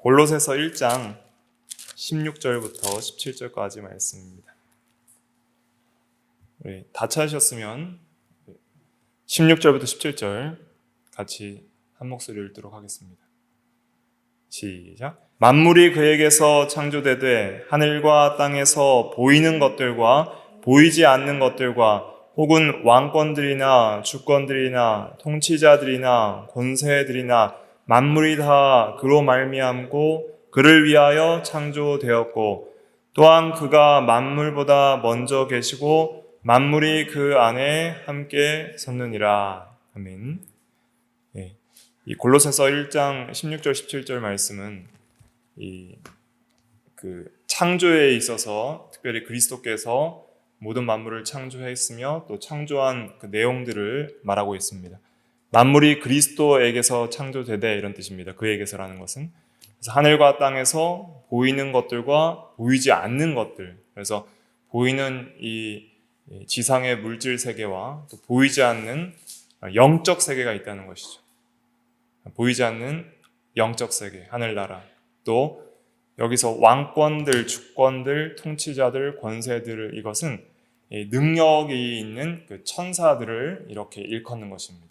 골로새서 1장 16절부터 17절까지 말씀입니다. 우리 다 찾으셨으면 16절부터 17절 같이 한 목소리 읽도록 하겠습니다. 시작. 만물이 그에게서 창조되되 하늘과 땅에서 보이는 것들과 보이지 않는 것들과 혹은 왕권들이나 주권들이나 통치자들이나 권세들이나 만물이 다 그로 말미암고 그를 위하여 창조되었고 또한 그가 만물보다 먼저 계시고 만물이 그 안에 함께 섰느니라. 아멘. 이 골로새서 1장 16절 17절 말씀은 창조에 있어서 특별히 그리스도께서 모든 만물을 창조했으며 또 창조한 그 내용들을 말하고 있습니다. 만물이 그리스도에게서 창조되되 이런 뜻입니다. 그에게서라는 것은 그래서 하늘과 땅에서 보이는 것들과 보이지 않는 것들, 그래서 보이는 이 지상의 물질 세계와 또 보이지 않는 영적 세계가 있다는 것이죠. 보이지 않는 영적 세계, 하늘나라, 또 여기서 왕권들, 주권들, 통치자들, 권세들, 이것은 능력이 있는 그 천사들을 이렇게 일컫는 것입니다.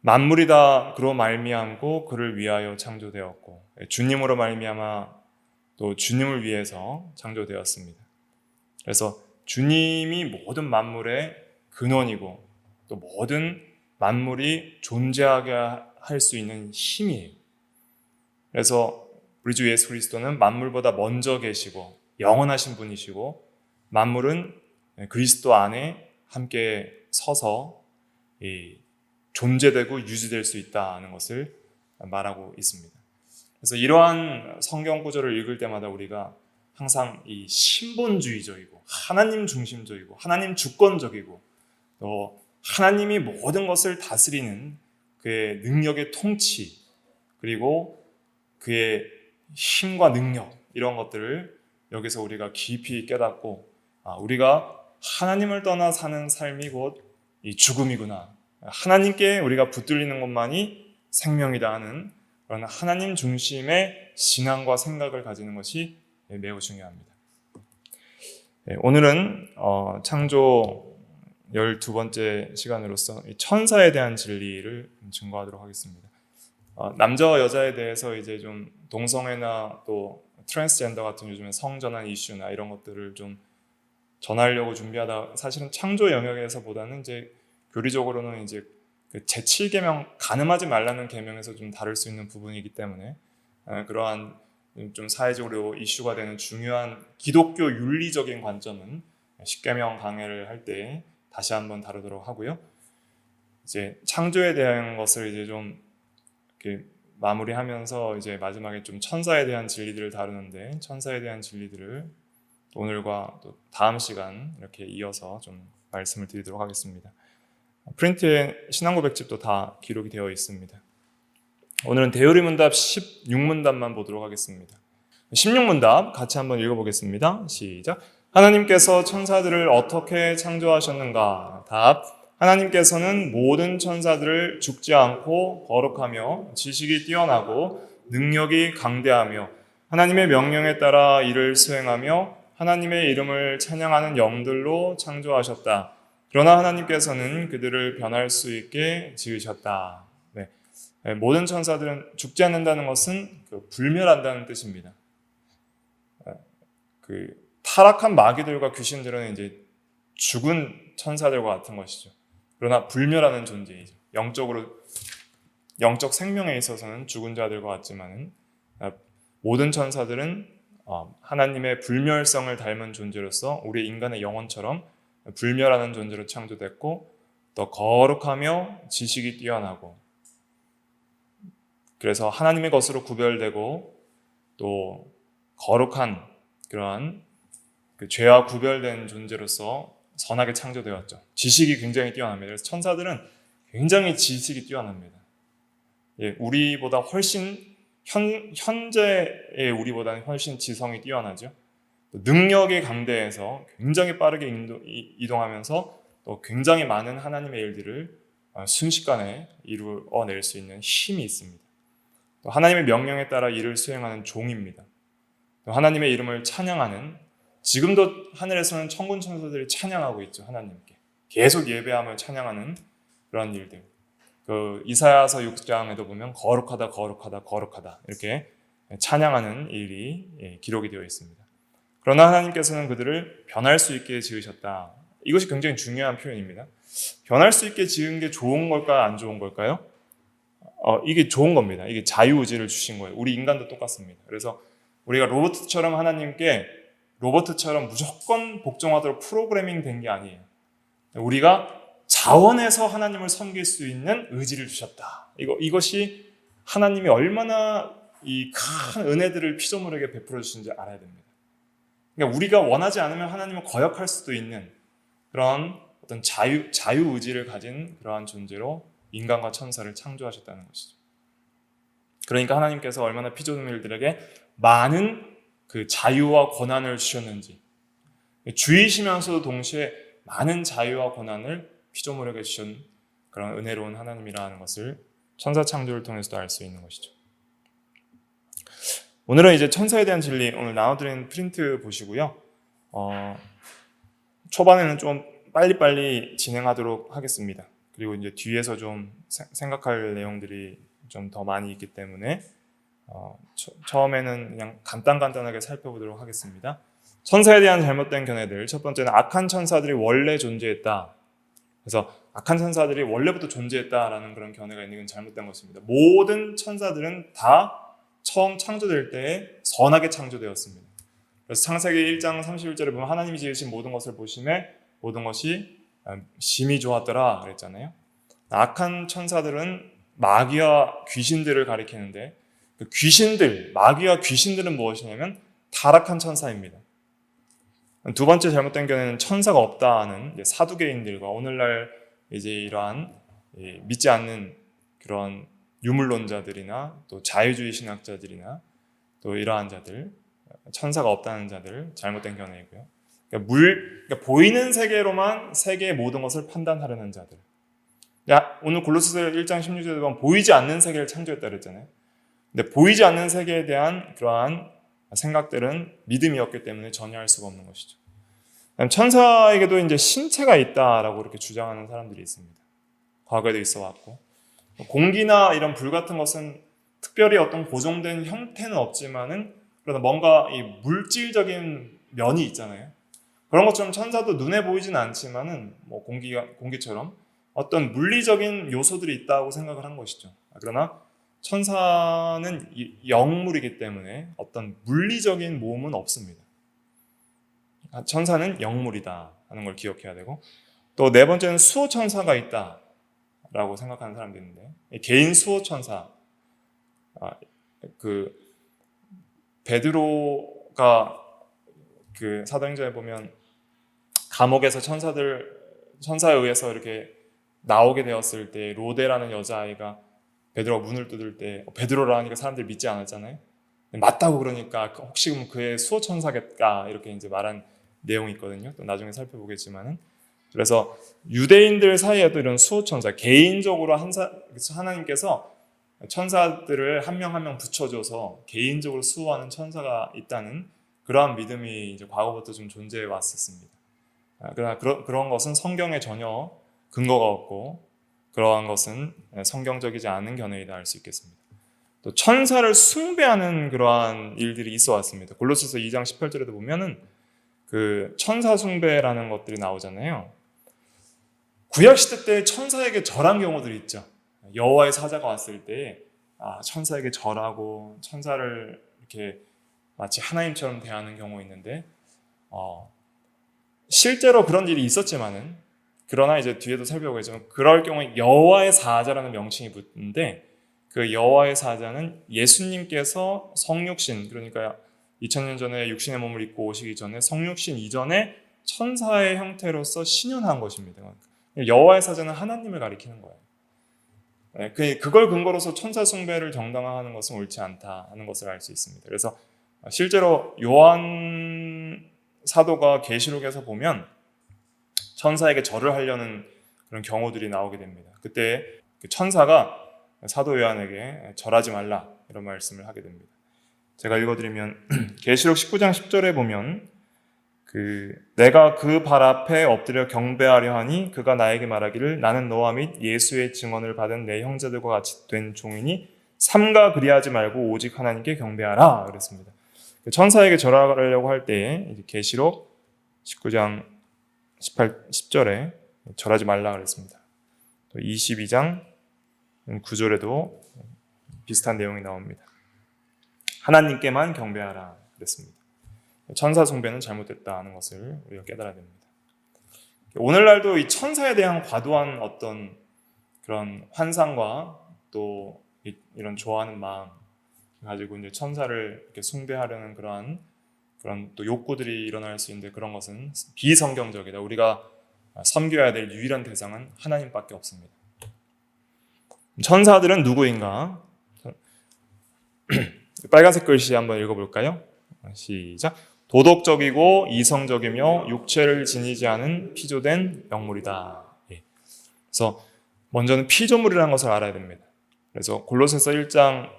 만물이 다 그로 말미암고 그를 위하여 창조되었고 주님으로 말미암아 또 주님을 위해서 창조되었습니다. 그래서 주님이 모든 만물의 근원이고 또 모든 만물이 존재하게 할 수 있는 힘이에요. 그래서 우리 주 예수 그리스도는 만물보다 먼저 계시고 영원하신 분이시고 만물은 그리스도 안에 함께 서서 존재되고 유지될 수 있다는 것을 말하고 있습니다. 그래서 이러한 성경 구절을 읽을 때마다 우리가 항상 이 신본주의적이고 하나님 중심적이고 하나님 주권적이고 또 하나님이 모든 것을 다스리는 그의 능력의 통치 그리고 그의 힘과 능력 이런 것들을 여기서 우리가 깊이 깨닫고 우리가 하나님을 떠나 사는 삶이 곧 이 죽음이구나. 하나님께 우리가 붙들리는 것만이 생명이다 하는 그런 하나님 중심의 신앙과 생각을 가지는 것이 매우 중요합니다. 오늘은 창조 12번째 시간으로서 천사에 대한 진리를 증거하도록 하겠습니다. 남자와 여자에 대해서 이제 좀 동성애나 또 트랜스젠더 같은 요즘에 성전환 이슈나 이런 것들을 좀 전하려고 준비하다 사실은 창조 영역에서보다는 이제 교리적으로는 이제 그 제7계명 간음하지 말라는 계명에서 좀 다룰 수 있는 부분이기 때문에 그러한 좀 사회적으로 이슈가 되는 중요한 기독교 윤리적인 관점은 10계명 강해를 할 때 다시 한번 다루도록 하고요. 이제 창조에 대한 것을 이제 좀 이렇게 마무리하면서 이제 마지막에 좀 천사에 대한 진리들을 다루는데 천사에 대한 진리들을 오늘과 또 다음 시간 이렇게 이어서 좀 말씀을 드리도록 하겠습니다. 프린트에 신앙고백집도 다 기록이 되어 있습니다. 오늘은 대요리문답 16문답만 보도록 하겠습니다. 16문답 같이 한번 읽어보겠습니다. 시작. 하나님께서 천사들을 어떻게 창조하셨는가? 답. 하나님께서는 모든 천사들을 죽지 않고 거룩하며 지식이 뛰어나고 능력이 강대하며 하나님의 명령에 따라 일을 수행하며 하나님의 이름을 찬양하는 영들로 창조하셨다. 그러나 하나님께서는 그들을 변할 수 있게 지으셨다. 모든 천사들은 죽지 않는다는 것은 불멸한다는 뜻입니다. 타락한 마귀들과 귀신들은 이제 죽은 천사들과 같은 것이죠. 그러나 불멸하는 존재이죠. 영적 생명에 있어서는 죽은 자들과 같지만은 모든 천사들은 하나님의 불멸성을 닮은 존재로서 우리 인간의 영혼처럼 불멸하는 존재로 창조됐고 또 거룩하며 지식이 뛰어나고 그래서 하나님의 것으로 구별되고 또 거룩한 그러한 죄와 구별된 존재로서 선하게 창조되었죠. 지식이 굉장히 뛰어납니다. 그래서 천사들은 굉장히 지식이 뛰어납니다. 우리보다 훨씬 현재의 우리보다는 훨씬 지성이 뛰어나죠. 능력이 강대해서 굉장히 빠르게 이동하면서 또 굉장히 많은 하나님의 일들을 순식간에 이루어낼 수 있는 힘이 있습니다. 또 하나님의 명령에 따라 일을 수행하는 종입니다. 또 하나님의 이름을 찬양하는, 지금도 하늘에서는 천군 천사들이 찬양하고 있죠. 하나님께 계속 예배하며 찬양하는 그런 일들. 그 이사야서 6장에도 보면 거룩하다 거룩하다 거룩하다 이렇게 찬양하는 일이 기록이 되어 있습니다. 그러나 하나님께서는 그들을 변할 수 있게 지으셨다. 이것이 굉장히 중요한 표현입니다. 변할 수 있게 지은 게 좋은 걸까요? 안 좋은 걸까요? 이게 좋은 겁니다. 이게 자유의지를 주신 거예요. 우리 인간도 똑같습니다. 그래서 우리가 로봇처럼 하나님께 로봇처럼 무조건 복종하도록 프로그래밍 된 게 아니에요. 우리가 자원해서 하나님을 섬길 수 있는 의지를 주셨다. 이것이 하나님이 얼마나 이 큰 은혜들을 피조물에게 베풀어 주신지 알아야 됩니다. 그러니까 우리가 원하지 않으면 하나님을 거역할 수도 있는 그런 어떤 자유 의지를 가진 그러한 존재로 인간과 천사를 창조하셨다는 것이죠. 그러니까 하나님께서 얼마나 피조물들에게 많은 그 자유와 권한을 주셨는지, 주이시면서도 동시에 많은 자유와 권한을 피조물에게 주신 그런 은혜로운 하나님이라는 것을 천사 창조를 통해서도 알 수 있는 것이죠. 오늘은 이제 천사에 대한 진리, 오늘 나눠드린 프린트 보시고요. 초반에는 좀 빨리빨리 진행하도록 하겠습니다. 그리고 이제 뒤에서 좀 생각할 내용들이 좀 더 많이 있기 때문에 처음에는 그냥 간단하게 살펴보도록 하겠습니다. 천사에 대한 잘못된 견해들. 첫 번째는 악한 천사들이 원래 존재했다. 그래서 악한 천사들이 원래부터 존재했다라는 그런 견해가 있는 건 잘못된 것입니다. 모든 천사들은 다 처음 창조될 때에 선하게 창조되었습니다. 그래서 창세기 1장 31절에 보면 하나님이 지으신 모든 것을 보심에 모든 것이 심히 좋았더라 그랬잖아요. 악한 천사들은 마귀와 귀신들을 가리키는데 그 귀신들, 마귀와 귀신들은 무엇이냐면 타락한 천사입니다. 두 번째 잘못된 견해는 천사가 없다는 사두개인들과 오늘날 이제 이러한 믿지 않는 그런 유물론자들이나 또 자유주의 신학자들이나 또 이러한 자들, 천사가 없다는 자들 잘못된 견해이고요. 그러니까 보이는 세계로만 세계의 모든 것을 판단하려는 자들. 오늘 골로새서 1장 16절에 보면 보이지 않는 세계를 창조했다 그랬잖아요. 근데 보이지 않는 세계에 대한 그러한 생각들은 믿음이 없기 때문에 전혀 할 수가 없는 것이죠. 천사에게도 이제 신체가 있다라고 이렇게 주장하는 사람들이 있습니다. 과거에도 있어 왔고, 공기나 이런 불 같은 것은 특별히 어떤 고정된 형태는 없지만은 그러나 뭔가 이 물질적인 면이 있잖아요. 그런 것처럼 천사도 눈에 보이지는 않지만은 뭐 공기처럼 어떤 물리적인 요소들이 있다고 생각을 한 것이죠. 그러나 천사는 영물이기 때문에 어떤 물리적인 몸은 없습니다. 천사는 영물이다 하는 걸 기억해야 되고, 또 네 번째는 수호천사가 있다라고 생각하는 사람도 있는데, 개인 수호천사, 그 베드로가 그 사도행전에 보면 감옥에서 천사에 의해서 이렇게 나오게 되었을 때 로데라는 여자아이가 베드로가 문을 뜯을 때 베드로라 하니까 사람들이 믿지 않았잖아요. 맞다고 그러니까 혹시 그의 수호천사겠다 이렇게 이제 말한 내용이 있거든요. 또 나중에 살펴보겠지만은, 그래서 유대인들 사이에도 이런 수호천사, 개인적으로 하나님께서 천사들을 한 명 한 명 붙여줘서 개인적으로 수호하는 천사가 있다는 그러한 믿음이 이제 과거부터 좀 존재해 왔었습니다. 그러나 그런 것은 성경에 전혀 근거가 없고 그러한 것은 성경적이지 않은 견해이다 할 수 있겠습니다. 또 천사를 숭배하는 그러한 일들이 있어 왔습니다. 골로새서 2장 18절에도 보면은 그 천사 숭배라는 것들이 나오잖아요. 구약 시대 때 천사에게 절한 경우들이 있죠. 여호와의 사자가 왔을 때 천사에게 절하고 천사를 이렇게 마치 하나님처럼 대하는 경우 있는데, 실제로 그런 일이 있었지만은, 그러나 이제 뒤에도 살펴보겠지만 그럴 경우에 여호와의 사자라는 명칭이 붙는데, 그 여호와의 사자는 예수님께서 성육신, 그러니까 2000년 전에 육신의 몸을 입고 오시기 전에 성육신 이전에 천사의 형태로서 신현한 것입니다. 여호와의 사자는 하나님을 가리키는 거예요. 그걸 근거로서 천사 숭배를 정당화하는 것은 옳지 않다 하는 것을 알 수 있습니다. 그래서 실제로 요한 사도가 계시록에서 보면 천사에게 절을 하려는 그런 경우들이 나오게 됩니다. 그때 그 천사가 사도 요한에게 절하지 말라, 이런 말씀을 하게 됩니다. 제가 읽어드리면 계시록 19장 10절에 보면 내가 그 발 앞에 엎드려 경배하려 하니 그가 나에게 말하기를 나는 너와 및 예수의 증언을 받은 내 형제들과 같이 된 종이니 삼가 그리하지 말고 오직 하나님께 경배하라 그랬습니다. 천사에게 절하려고 할 때에 계시록 19장 10절에 절하지 말라 그랬습니다. 또 22장 9절에도 비슷한 내용이 나옵니다. 하나님께만 경배하라 그랬습니다. 천사 숭배는 잘못됐다는 것을 우리가 깨달아야 됩니다. 오늘날도 이 천사에 대한 과도한 어떤 그런 환상과 또 이런 좋아하는 마음 가지고 이제 천사를 이렇게 숭배하려는 그런 또 욕구들이 일어날 수 있는데 그런 것은 비성경적이다. 우리가 섬겨야 될 유일한 대상은 하나님밖에 없습니다. 천사들은 누구인가? 빨간색 글씨 한번 읽어볼까요? 시작. 도덕적이고 이성적이며 육체를 지니지 않은 피조된 영물이다. 그래서 먼저는 피조물이라는 것을 알아야 됩니다. 그래서 골로새서 1장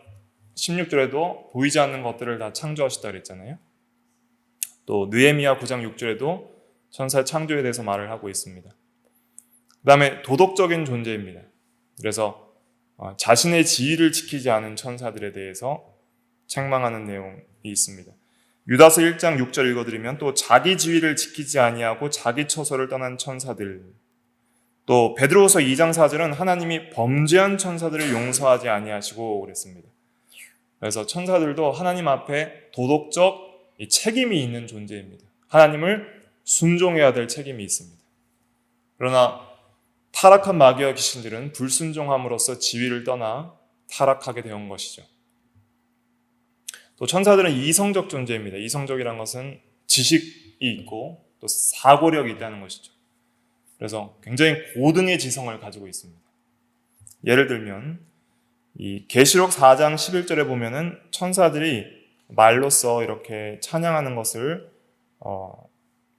16절에도 보이지 않는 것들을 다 창조하셨다 그랬잖아요. 또 느헤미야 9장 6절에도 천사의 창조에 대해서 말을 하고 있습니다. 그 다음에 도덕적인 존재입니다. 그래서 자신의 지위를 지키지 않은 천사들에 대해서 책망하는 내용이 있습니다. 유다서 1장 6절 읽어드리면 또 자기 지위를 지키지 아니하고 자기 처소를 떠난 천사들, 또 베드로후서 2장 4절은 하나님이 범죄한 천사들을 용서하지 아니하시고 그랬습니다. 그래서 천사들도 하나님 앞에 도덕적 책임이 있는 존재입니다. 하나님을 순종해야 될 책임이 있습니다. 그러나 타락한 마귀와 귀신들은 불순종함으로써 지위를 떠나 타락하게 되온 것이죠. 또 천사들은 이성적 존재입니다. 이성적이라는 것은 지식이 있고 또 사고력이 있다는 것이죠. 그래서 굉장히 고등의 지성을 가지고 있습니다. 예를 들면 이 계시록 4장 11절에 보면은 천사들이 말로써 이렇게 찬양하는 것을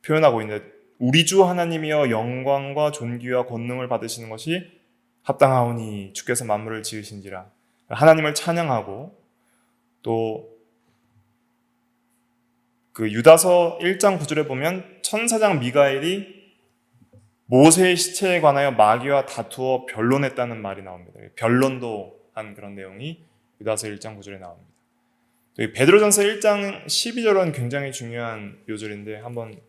표현하고 있는데 우리 주 하나님이여 영광과 존귀와 권능을 받으시는 것이 합당하오니 주께서 만물을 지으신지라. 하나님을 찬양하고 또 유다서 1장 9절에 보면 천사장 미가엘이 모세의 시체에 관하여 마귀와 다투어 변론했다는 말이 나옵니다. 변론도 한 그런 내용이 유다서 1장 9절에 나옵니다. 베드로전서 1장 12절은 굉장히 중요한 요절인데 한번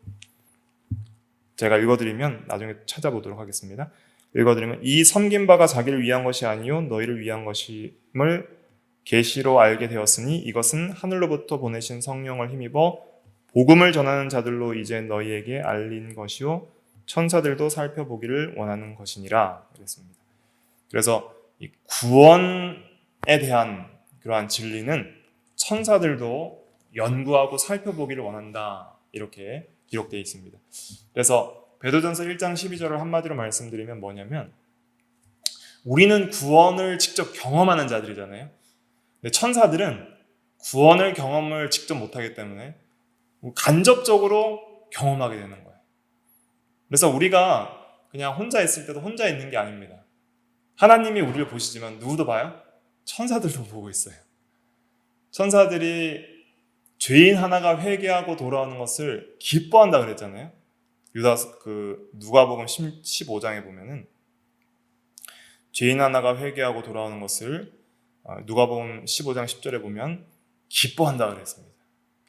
제가 읽어드리면 나중에 찾아보도록 하겠습니다. 읽어드리면 이 섬긴 바가 자기를 위한 것이 아니요 너희를 위한 것임을 계시로 알게 되었으니 이것은 하늘로부터 보내신 성령을 힘입어 복음을 전하는 자들로 이제 너희에게 알린 것이요 천사들도 살펴보기를 원하는 것이니라 그랬습니다. 그래서 이 구원에 대한 그러한 진리는 천사들도 연구하고 살펴보기를 원한다 이렇게 기록되어 있습니다. 그래서 베드로전서 1장 12절을 한마디로 말씀드리면 뭐냐면 우리는 구원을 직접 경험하는 자들이잖아요. 근데 천사들은 구원을 경험을 직접 못하기 때문에 간접적으로 경험하게 되는 거예요. 그래서 우리가 그냥 혼자 있을 때도 혼자 있는 게 아닙니다. 하나님이 우리를 보시지만 누구도 봐요? 천사들도 보고 있어요. 천사들이 죄인 하나가 회개하고 돌아오는 것을 기뻐한다 그랬잖아요. 누가복음 15장에 보면은 죄인 하나가 회개하고 돌아오는 것을 누가복음 15장 10절에 보면 기뻐한다 그랬습니다.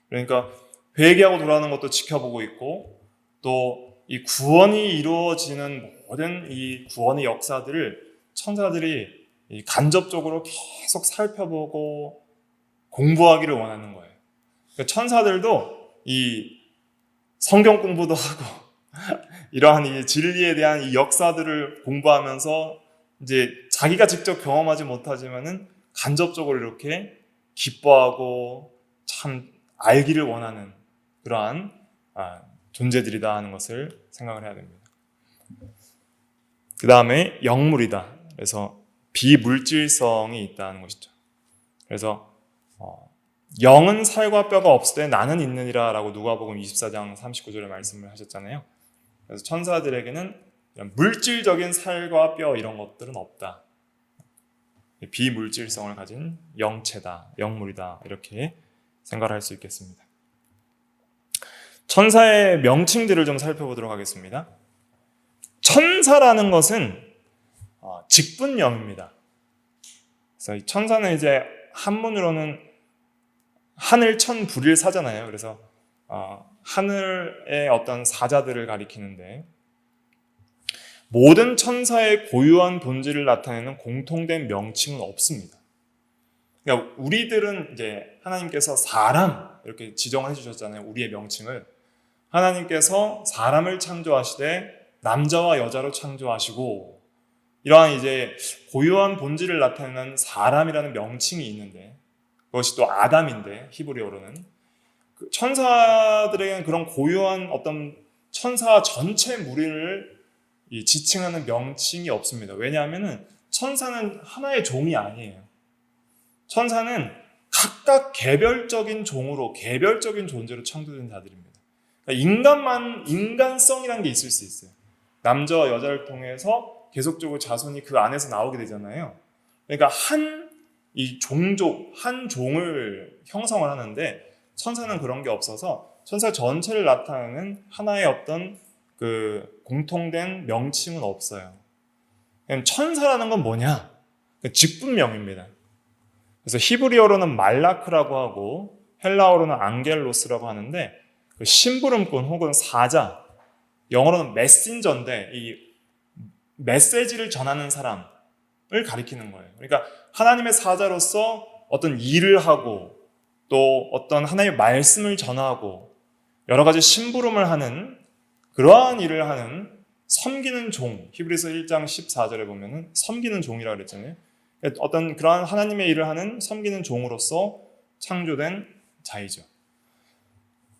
그러니까 회개하고 돌아오는 것도 지켜보고 있고 또 이 구원이 이루어지는 모든 이 구원의 역사들을 천사들이 간접적으로 계속 살펴보고 공부하기를 원하는 거예요. 그러니까 천사들도 이 성경 공부도 하고 이러한 이 진리에 대한 이 역사들을 공부하면서 이제 자기가 직접 경험하지 못하지만은 간접적으로 이렇게 기뻐하고 참 알기를 원하는 그러한 존재들이다 하는 것을 생각을 해야 됩니다. 그 다음에 영물이다. 그래서 비물질성이 있다는 것이죠. 그래서 영은 살과 뼈가 없을 때 나는 있느니라 라고 누가복음 24장 39절에 말씀을 하셨잖아요. 그래서 천사들에게는 물질적인 살과 뼈 이런 것들은 없다. 비물질성을 가진 영체다, 영물이다 이렇게 생각할 수 있겠습니다. 천사의 명칭들을 좀 살펴보도록 하겠습니다. 천사라는 것은 직분명입니다. 그래서 이 천사는 이제 한문으로는 하늘 천 불일 사잖아요. 그래서 하늘의 어떤 사자들을 가리키는데 모든 천사의 고유한 본질을 나타내는 공통된 명칭은 없습니다. 그러니까 우리들은 이제 하나님께서 사람 이렇게 지정해 주셨잖아요. 우리의 명칭을 하나님께서 사람을 창조하시되 남자와 여자로 창조하시고 이러한 이제 고유한 본질을 나타내는 사람이라는 명칭이 있는데 그것이 또 아담인데 히브리어로는 천사들에게는 그런 고유한 어떤 천사 전체 무리를 지칭하는 명칭이 없습니다. 왜냐하면 천사는 하나의 종이 아니에요. 천사는 각각 개별적인 종으로 개별적인 존재로 창조된 자들입니다. 그러니까 인간성이라는 게 있을 수 있어요. 남자와 여자를 통해서 계속적으로 자손이 그 안에서 나오게 되잖아요. 그러니까 이 종족, 한 종을 형성을 하는데 천사는 그런 게 없어서 천사 전체를 나타내는 하나의 어떤 그 공통된 명칭은 없어요. 천사라는 건 뭐냐? 직분명입니다. 그래서 히브리어로는 말라크라고 하고 헬라어로는 앙겔로스라고 하는데 그 심부름꾼 혹은 사자, 영어로는 메신저인데 이 메시지를 전하는 사람을 가리키는 거예요. 그러니까 하나님의 사자로서 어떤 일을 하고 또 어떤 하나님의 말씀을 전하고 여러 가지 심부름을 하는 그러한 일을 하는 섬기는 종, 히브리서 1장 14절에 보면은 섬기는 종이라고 그랬잖아요. 어떤 그러한 하나님의 일을 하는 섬기는 종으로서 창조된 자이죠.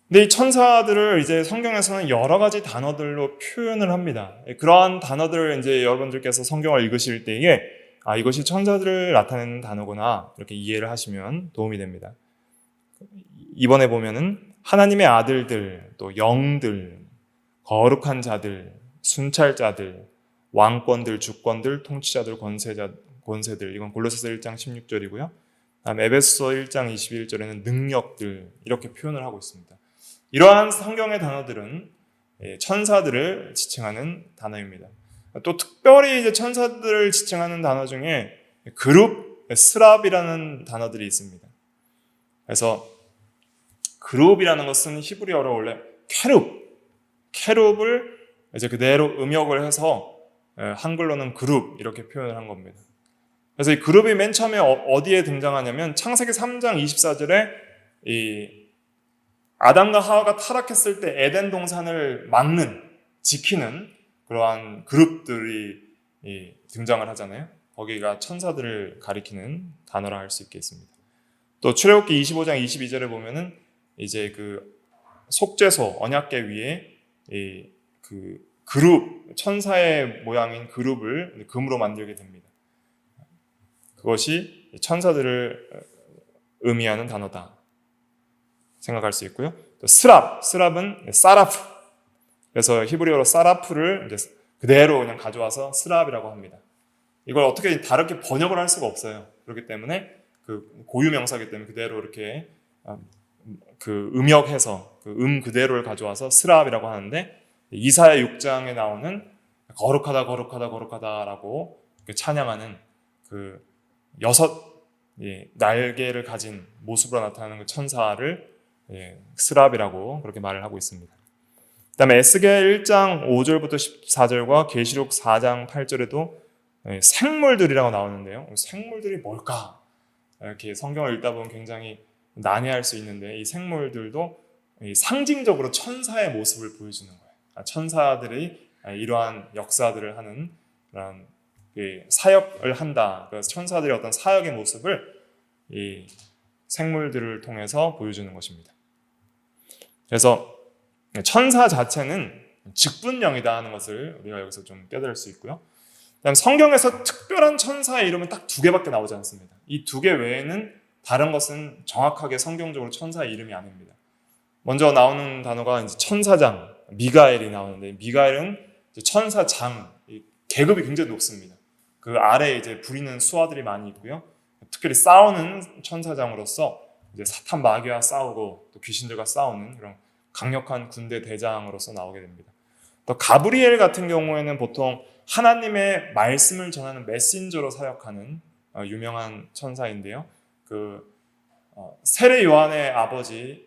근데 이 천사들을 이제 성경에서는 여러 가지 단어들로 표현을 합니다. 그러한 단어들을 이제 여러분들께서 성경을 읽으실 때에 이것이 천사들을 나타내는 단어구나 이렇게 이해를 하시면 도움이 됩니다. 이번에 보면은 하나님의 아들들, 또 영들, 거룩한 자들, 순찰자들, 왕권들, 주권들, 통치자들, 권세들 이건 골로새서 1장 16절이고요. 다음 에베소서 1장 21절에는 능력들 이렇게 표현을 하고 있습니다. 이러한 성경의 단어들은 천사들을 지칭하는 단어입니다. 또 특별히 이제 천사들을 지칭하는 단어 중에 그룹, 스랍이라는 단어들이 있습니다. 그래서 그룹이라는 것은 히브리어로 원래 캐룹을 이제 그대로 음역을 해서 한글로는 그룹 이렇게 표현을 한 겁니다. 그래서 이 그룹이 맨 처음에 어디에 등장하냐면 창세기 3장 24절에 이 아담과 하와가 타락했을 때 에덴 동산을 지키는 그러한 그룹들이 등장을 하잖아요. 거기가 천사들을 가리키는 단어라 할 수 있겠습니다. 또 출애굽기 25장 22절에 보면은 이제 그 속죄소 언약궤 위에 그 그룹 천사의 모양인 그룹을 금으로 만들게 됩니다. 그것이 천사들을 의미하는 단어다 생각할 수 있고요. 또 스랍은 사라프. 그래서 히브리어로 사라프를 이제 그대로 그냥 가져와서 스랍이라고 합니다. 이걸 어떻게 다르게 번역을 할 수가 없어요. 그렇기 때문에 그 고유 명사이기 때문에 그대로 이렇게 그 음역해서 그 그대로를 가져와서 스랍이라고 하는데 이사야 6장에 나오는 거룩하다 거룩하다 거룩하다라고 찬양하는 그 6 날개를 가진 모습으로 나타나는 그 천사를 스랍이라고 그렇게 말을 하고 있습니다. 그 다음에 에스겔 1장 5절부터 14절과 계시록 4장 8절에도 생물들이라고 나오는데요. 생물들이 뭘까? 이렇게 성경을 읽다 보면 굉장히 난해할 수 있는데 이 생물들도 상징적으로 천사의 모습을 보여주는 거예요. 천사들이 이러한 역사들을 하는 그런 사역을 한다. 그래서 천사들의 어떤 사역의 모습을 이 생물들을 통해서 보여주는 것입니다. 그래서 천사 자체는 직분령이다 하는 것을 우리가 여기서 좀 깨달을 수 있고요. 그다음 성경에서 특별한 천사의 이름은 딱 2개밖에 나오지 않습니다. 이 2개 외에는 다른 것은 정확하게 성경적으로 천사의 이름이 아닙니다. 먼저 나오는 단어가 이제 천사장, 미가엘이 나오는데 미가엘은 천사장, 계급이 굉장히 높습니다. 그 아래에 이제 부리는 수하들이 많이 있고요. 특별히 싸우는 천사장으로서 이제 사탄 마귀와 싸우고 또 귀신들과 싸우는 그런 강력한 군대 대장으로서 나오게 됩니다. 또 가브리엘 같은 경우에는 보통 하나님의 말씀을 전하는 메신저로 사역하는 유명한 천사인데요. 세례 요한의 아버지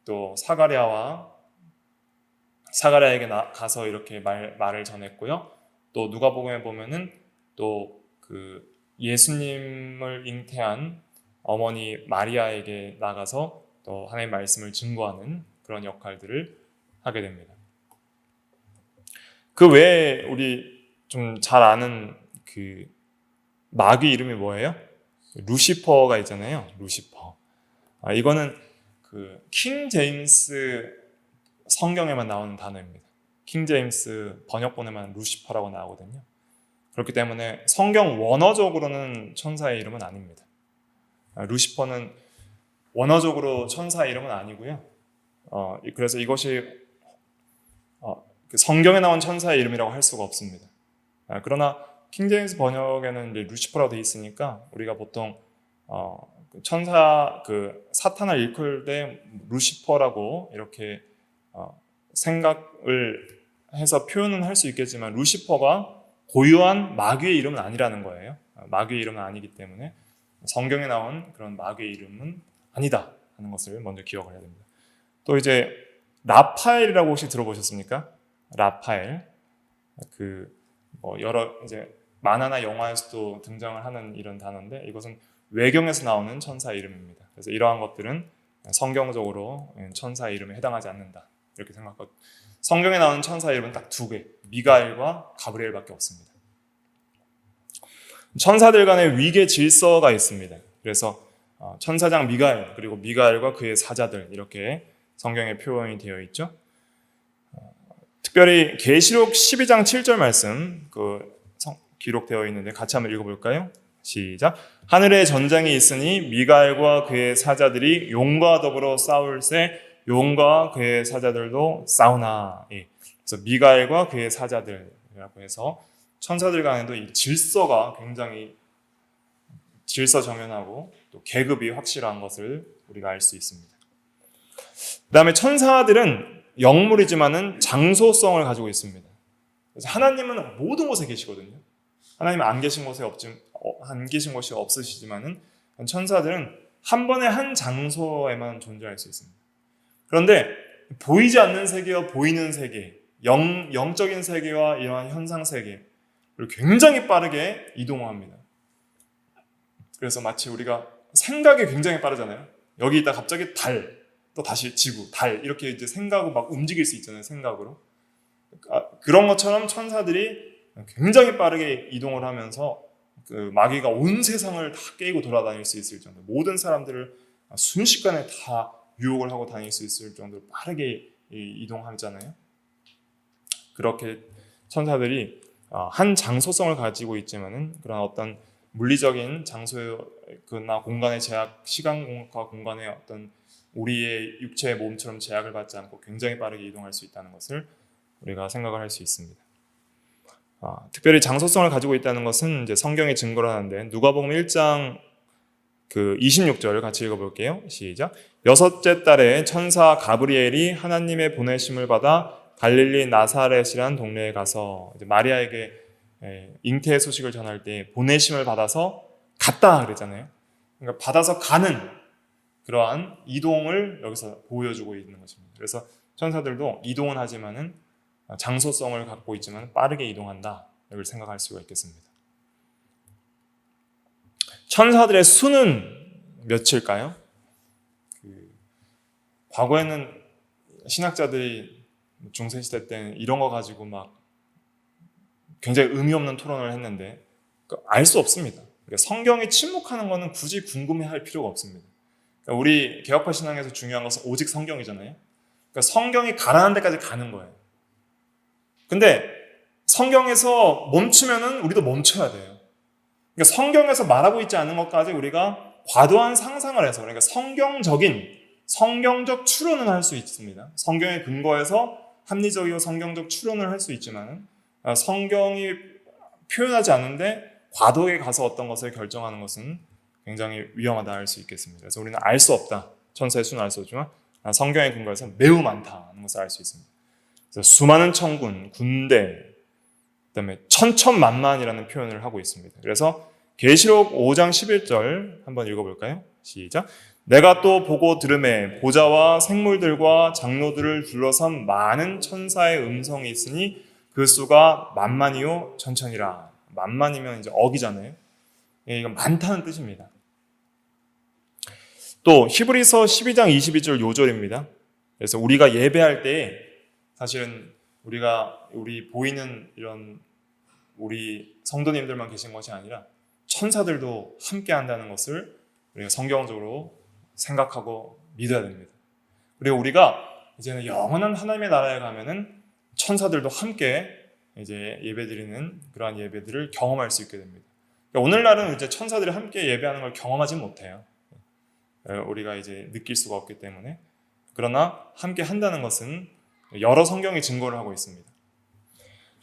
또 사가랴에게 가서 이렇게 말을 전했고요. 또 누가복음에 보면은 또 그 예수님을 잉태한 어머니 마리아에게 나가서 또 하나님의 말씀을 증거하는 그런 역할들을 하게 됩니다. 그 외에 우리 좀 잘 아는 그 마귀 이름이 뭐예요? 루시퍼가 있잖아요. 루시퍼. 이거는 그 킹 제임스 성경에만 나오는 단어입니다. 킹 제임스 번역본에만 루시퍼라고 나오거든요. 그렇기 때문에 성경 원어적으로는 천사의 이름은 아닙니다. 루시퍼는 원어적으로 천사의 이름은 아니고요. 그래서 이것이 성경에 나온 천사의 이름이라고 할 수가 없습니다. 그러나 킹 제임스 번역에는 이제 루시퍼라고 되어 있으니까 우리가 보통 사탄을 일컬 때 루시퍼라고 이렇게 생각을 해서 표현은 할 수 있겠지만 루시퍼가 고유한 마귀의 이름은 아니라는 거예요. 마귀의 이름은 아니기 때문에 성경에 나온 그런 마귀의 이름은 아니다 하는 것을 먼저 기억을 해야 됩니다. 또 이제 라파엘이라고 혹시 들어보셨습니까? 라파엘. 여러 이제 만화나 영화에서도 등장을 하는 이런 단어인데 이것은 외경에서 나오는 천사의 이름입니다. 그래서 이러한 것들은 성경적으로 천사의 이름에 해당하지 않는다 이렇게 생각하고 성경에 나오는 천사의 이름은 딱 두 개, 미가엘과 가브리엘밖에 없습니다. 천사들 간의 위계 질서가 있습니다. 그래서 천사장 미가엘 그리고 미가엘과 그의 사자들 이렇게 성경에 표현이 되어 있죠. 특별히 계시록 12장 7절 말씀 기록되어 있는데 같이 한번 읽어볼까요? 시작. 하늘에 전쟁이 있으니 미가엘과 그의 사자들이 용과 더불어 싸울세 용과 그의 사자들도 싸우나. 그래서 미가엘과 그의 사자들이라고 해서 천사들 간에도 이 질서가 굉장히 질서정연하고 또 계급이 확실한 것을 우리가 알 수 있습니다. 그 다음에 천사들은 영물이지만은 장소성을 가지고 있습니다. 그래서 하나님은 모든 곳에 계시거든요. 하나님은 안 계신 곳이 없으시지만은 천사들은 한 번에 한 장소에만 존재할 수 있습니다. 그런데 보이지 않는 세계와 보이는 세계, 영적인 세계와 이러한 현상 세계를 굉장히 빠르게 이동합니다. 그래서 마치 우리가 생각이 굉장히 빠르잖아요. 여기 있다 갑자기 달, 또 다시 지구, 달 이렇게 이제 생각하고 막 움직일 수 있잖아요. 생각으로. 그런 것처럼 천사들이 굉장히 빠르게 이동을 하면서 그 마귀가 온 세상을 다 깨고 돌아다닐 수 있을 정도, 모든 사람들을 순식간에 다 유혹을 하고 다닐 수 있을 정도로 빠르게 이동하잖아요. 그렇게 천사들이 한 장소성을 가지고 있지만은 그런 어떤 물리적인 장소나 공간의 제약, 시간과 공간의 어떤 우리의 육체의 몸처럼 제약을 받지 않고 굉장히 빠르게 이동할 수 있다는 것을 우리가 생각을 할 수 있습니다. 특별히 장소성을 가지고 있다는 것은 이제 성경이 증거를 하는데 누가복음 1장 26절 같이 읽어볼게요. 시작. 여섯째 달에 천사 가브리엘이 하나님의 보내심을 받아 갈릴리 나사렛이라는 동네에 가서 이제 마리아에게 잉태의 소식을 전할 때 보내심을 받아서 갔다 그랬잖아요. 그러니까 받아서 가는 그러한 이동을 여기서 보여주고 있는 것입니다. 그래서 천사들도 이동은 하지만은 장소성을 갖고 있지만 빠르게 이동한다 이걸 생각할 수가 있겠습니다. 천사들의 수는 몇일까요? 과거에는 신학자들이 중세시대 때는 이런 거 가지고 막 굉장히 의미 없는 토론을 했는데 알 수 없습니다. 성경이 침묵하는 것은 굳이 궁금해할 필요가 없습니다. 우리 개혁파 신앙에서 중요한 것은 오직 성경이잖아요. 그러니까 성경이 가라는 데까지 가는 거예요. 근데 성경에서 멈추면은 우리도 멈춰야 돼요. 그러니까 성경에서 말하고 있지 않은 것까지 우리가 과도한 상상을 해서 그러니까 성경적 추론은 할 수 있습니다. 성경에 근거해서 합리적이고 성경적 추론을 할 수 있지만 성경이 표현하지 않는데 과도에 가서 어떤 것을 결정하는 것은 굉장히 위험하다 할 수 있겠습니다. 그래서 우리는 알 수 없다. 천사의 수는 알 수 없지만 성경의 근거에서 매우 많다는 것을 알 수 있습니다. 그래서 수많은 천군, 군대, 그다음에 천천만만이라는 표현을 하고 있습니다. 그래서 계시록 5장 11절 한번 읽어볼까요? 시작. 내가 또 보고 들음에 보좌와 생물들과 장로들을 둘러선 많은 천사의 음성이 있으니 그 수가 만만이요 천천이라. 만만이면 이제 억이잖아요. 이건 많다는 뜻입니다. 또 히브리서 12장 22절 요절입니다. 그래서 우리가 예배할 때 사실은 우리 보이는 이런 우리 성도님들만 계신 것이 아니라 천사들도 함께 한다는 것을 우리가 성경적으로 생각하고 믿어야 됩니다. 그리고 우리가 이제는 영원한 하나님의 나라에 가면은 천사들도 함께 이제 예배드리는 그러한 예배들을 경험할 수 있게 됩니다. 그러니까 오늘날은 이제 천사들이 함께 예배하는 걸 경험하지 못해요. 우리가 이제 느낄 수가 없기 때문에. 그러나 함께 한다는 것은 여러 성경이 증거를 하고 있습니다.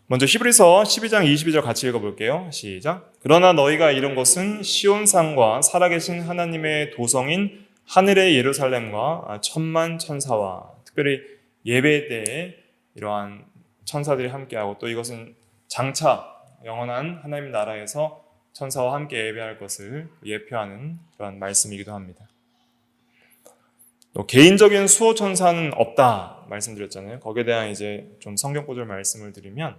먼저 히브리서 12장 22절 같이 읽어볼게요. 시작. 그러나 너희가 이룬 것은 시온산과 살아계신 하나님의 도성인 하늘의 예루살렘과 천만 천사와, 특별히 예배 때에 이러한 천사들이 함께하고, 또 이것은 장차 영원한 하나님 나라에서 천사와 함께 예배할 것을 예표하는 그런 말씀이기도 합니다. 또 개인적인 수호 천사는 없다 말씀드렸잖아요. 거기에 대한 이제 좀 성경 구절 말씀을 드리면,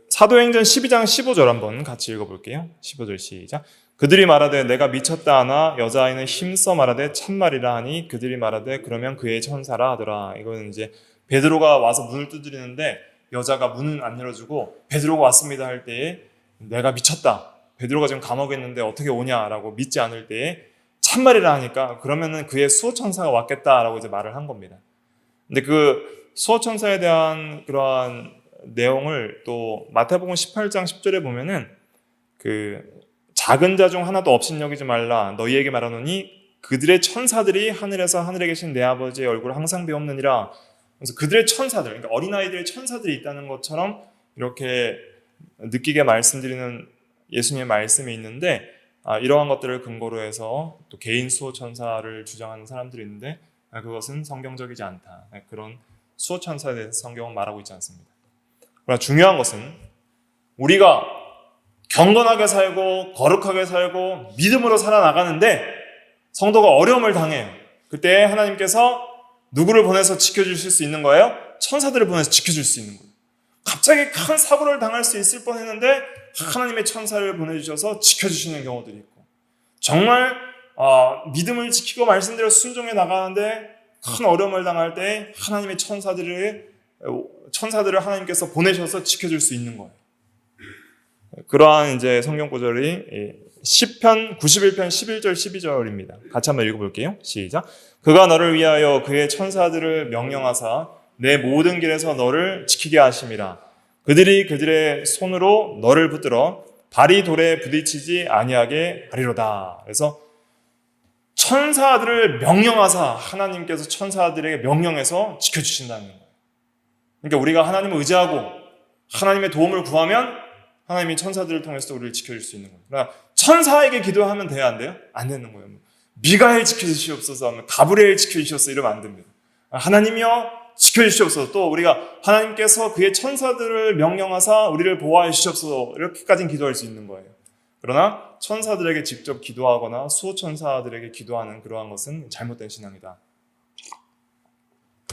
사도행전 12장 15절 한번 같이 읽어볼게요. 15절 시작. 그들이 말하되 내가 미쳤다 하나 여자아이는 힘써 말하되 참말이라 하니 그들이 말하되 그러면 그의 천사라 하더라. 이거는 이제 베드로가 와서 문을 두드리는데 여자가 문을 안 열어주고 베드로가 왔습니다 할 때에 내가 미쳤다. 베드로가 지금 감옥에 있는데 어떻게 오냐라고 믿지 않을 때에 참말이라 하니까 그러면은 그의 수호천사가 왔겠다라고 이제 말을 한 겁니다. 근데 그 수호천사에 대한 그러한 내용을 또 마태복음 18장 10절에 보면은 작은 자 중 하나도 업신여기지 말라 너희에게 말하노니 그들의 천사들이 하늘에서 하늘에 계신 내 아버지의 얼굴을 항상 배옵느니라. 그래서 그들의 천사들, 그러니까 어린아이들의 천사들이 있다는 것처럼 이렇게 느끼게 말씀드리는 예수님의 말씀이 있는데, 이러한 것들을 근거로 해서 또 개인 수호 천사를 주장하는 사람들이 있는데 그것은 성경적이지 않다. 그런 수호 천사에 대해서 성경은 말하고 있지 않습니다. 그러나 중요한 것은 우리가 경건하게 살고 거룩하게 살고 믿음으로 살아나가는데 성도가 어려움을 당해요. 그때 하나님께서 누구를 보내서 지켜주실 수 있는 거예요? 천사들을 보내서 지켜줄 수 있는 거예요. 갑자기 큰 사고를 당할 수 있을 뻔했는데 하나님의 천사를 보내주셔서 지켜주시는 경우들이 있고, 정말 믿음을 지키고 말씀대로 순종해 나가는데 큰 어려움을 당할 때 하나님의 천사들을 하나님께서 보내셔서 지켜줄 수 있는 거예요. 그러한 이제 성경 구절이 시편 91편 11절 12절입니다. 같이 한번 읽어볼게요. 시작. 그가 너를 위하여 그의 천사들을 명령하사 내 모든 길에서 너를 지키게 하심이라. 그들이 그들의 손으로 너를 붙들어 발이 돌에 부딪히지 아니하게 하리로다. 그래서 천사들을 명령하사 하나님께서 천사들에게 명령해서 지켜주신다는 거예요. 그러니까 우리가 하나님을 의지하고 하나님의 도움을 구하면 하나님이 천사들을 통해서 우리를 지켜줄 수 있는 거예요. 그러나 천사에게 기도하면 돼야 안 돼요? 안 되는 거예요. 미가엘 지켜주시옵소서 하면 가브리엘 지켜주시옵소서 이러면 안 됩니다. 하나님이여 지켜주시옵소서. 또 우리가 하나님께서 그의 천사들을 명령하사 우리를 보호해 주시옵소서 이렇게까지는 기도할 수 있는 거예요. 그러나 천사들에게 직접 기도하거나 수호천사들에게 기도하는 그러한 것은 잘못된 신앙이다.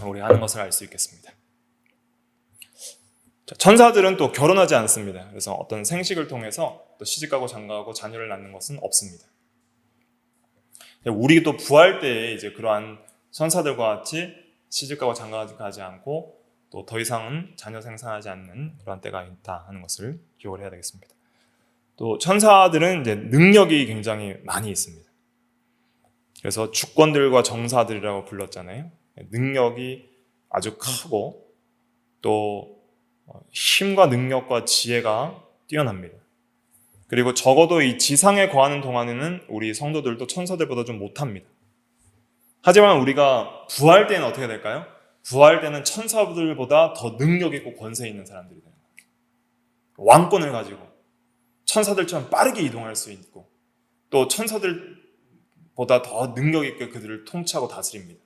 우리 하는 것을 알 수 있겠습니다. 천사들은 또 결혼하지 않습니다. 그래서 어떤 생식을 통해서 또 시집가고 장가가고 자녀를 낳는 것은 없습니다. 우리 또 부활 때에 이제 그러한 천사들과 같이 시집가고 장가가지 않고 또 더 이상은 자녀 생산하지 않는 그러한 때가 있다 하는 것을 기억을 해야 되겠습니다. 또 천사들은 이제 능력이 굉장히 많이 있습니다. 그래서 주권들과 정사들이라고 불렀잖아요. 능력이 아주 크고 또 힘과 능력과 지혜가 뛰어납니다. 그리고 적어도 이 지상에 거하는 동안에는 우리 성도들도 천사들보다 좀 못합니다. 하지만 우리가 부활 때는 어떻게 될까요? 부활 때는 천사들보다 더 능력 있고 권세 있는 사람들이 돼요. 왕권을 가지고 천사들처럼 빠르게 이동할 수 있고 또 천사들보다 더 능력 있게 그들을 통치하고 다스립니다.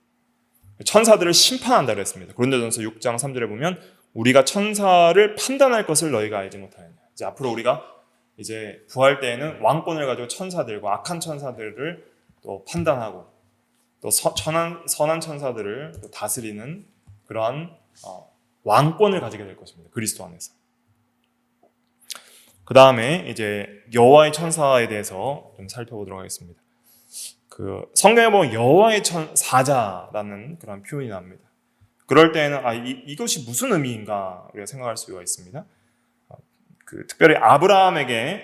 천사들을 심판한다 그랬습니다. 고린도전서 6장 3절에 보면 우리가 천사를 판단할 것을 너희가 알지 못하느냐. 이제 앞으로 우리가 이제 부활 때에는 왕권을 가지고 천사들과 악한 천사들을 또 판단하고 또 선한 천사들을 또 다스리는 그러한 왕권을 가지게 될 것입니다. 그리스도 안에서. 그 다음에 이제 여호와의 천사에 대해서 좀 살펴보도록 하겠습니다. 그 성경에 보면 여호와의 사자라는 그런 표현이 나옵니다. 그럴 때에는 이것이 무슨 의미인가 우리가 생각할 수가 있습니다. 특별히 아브라함에게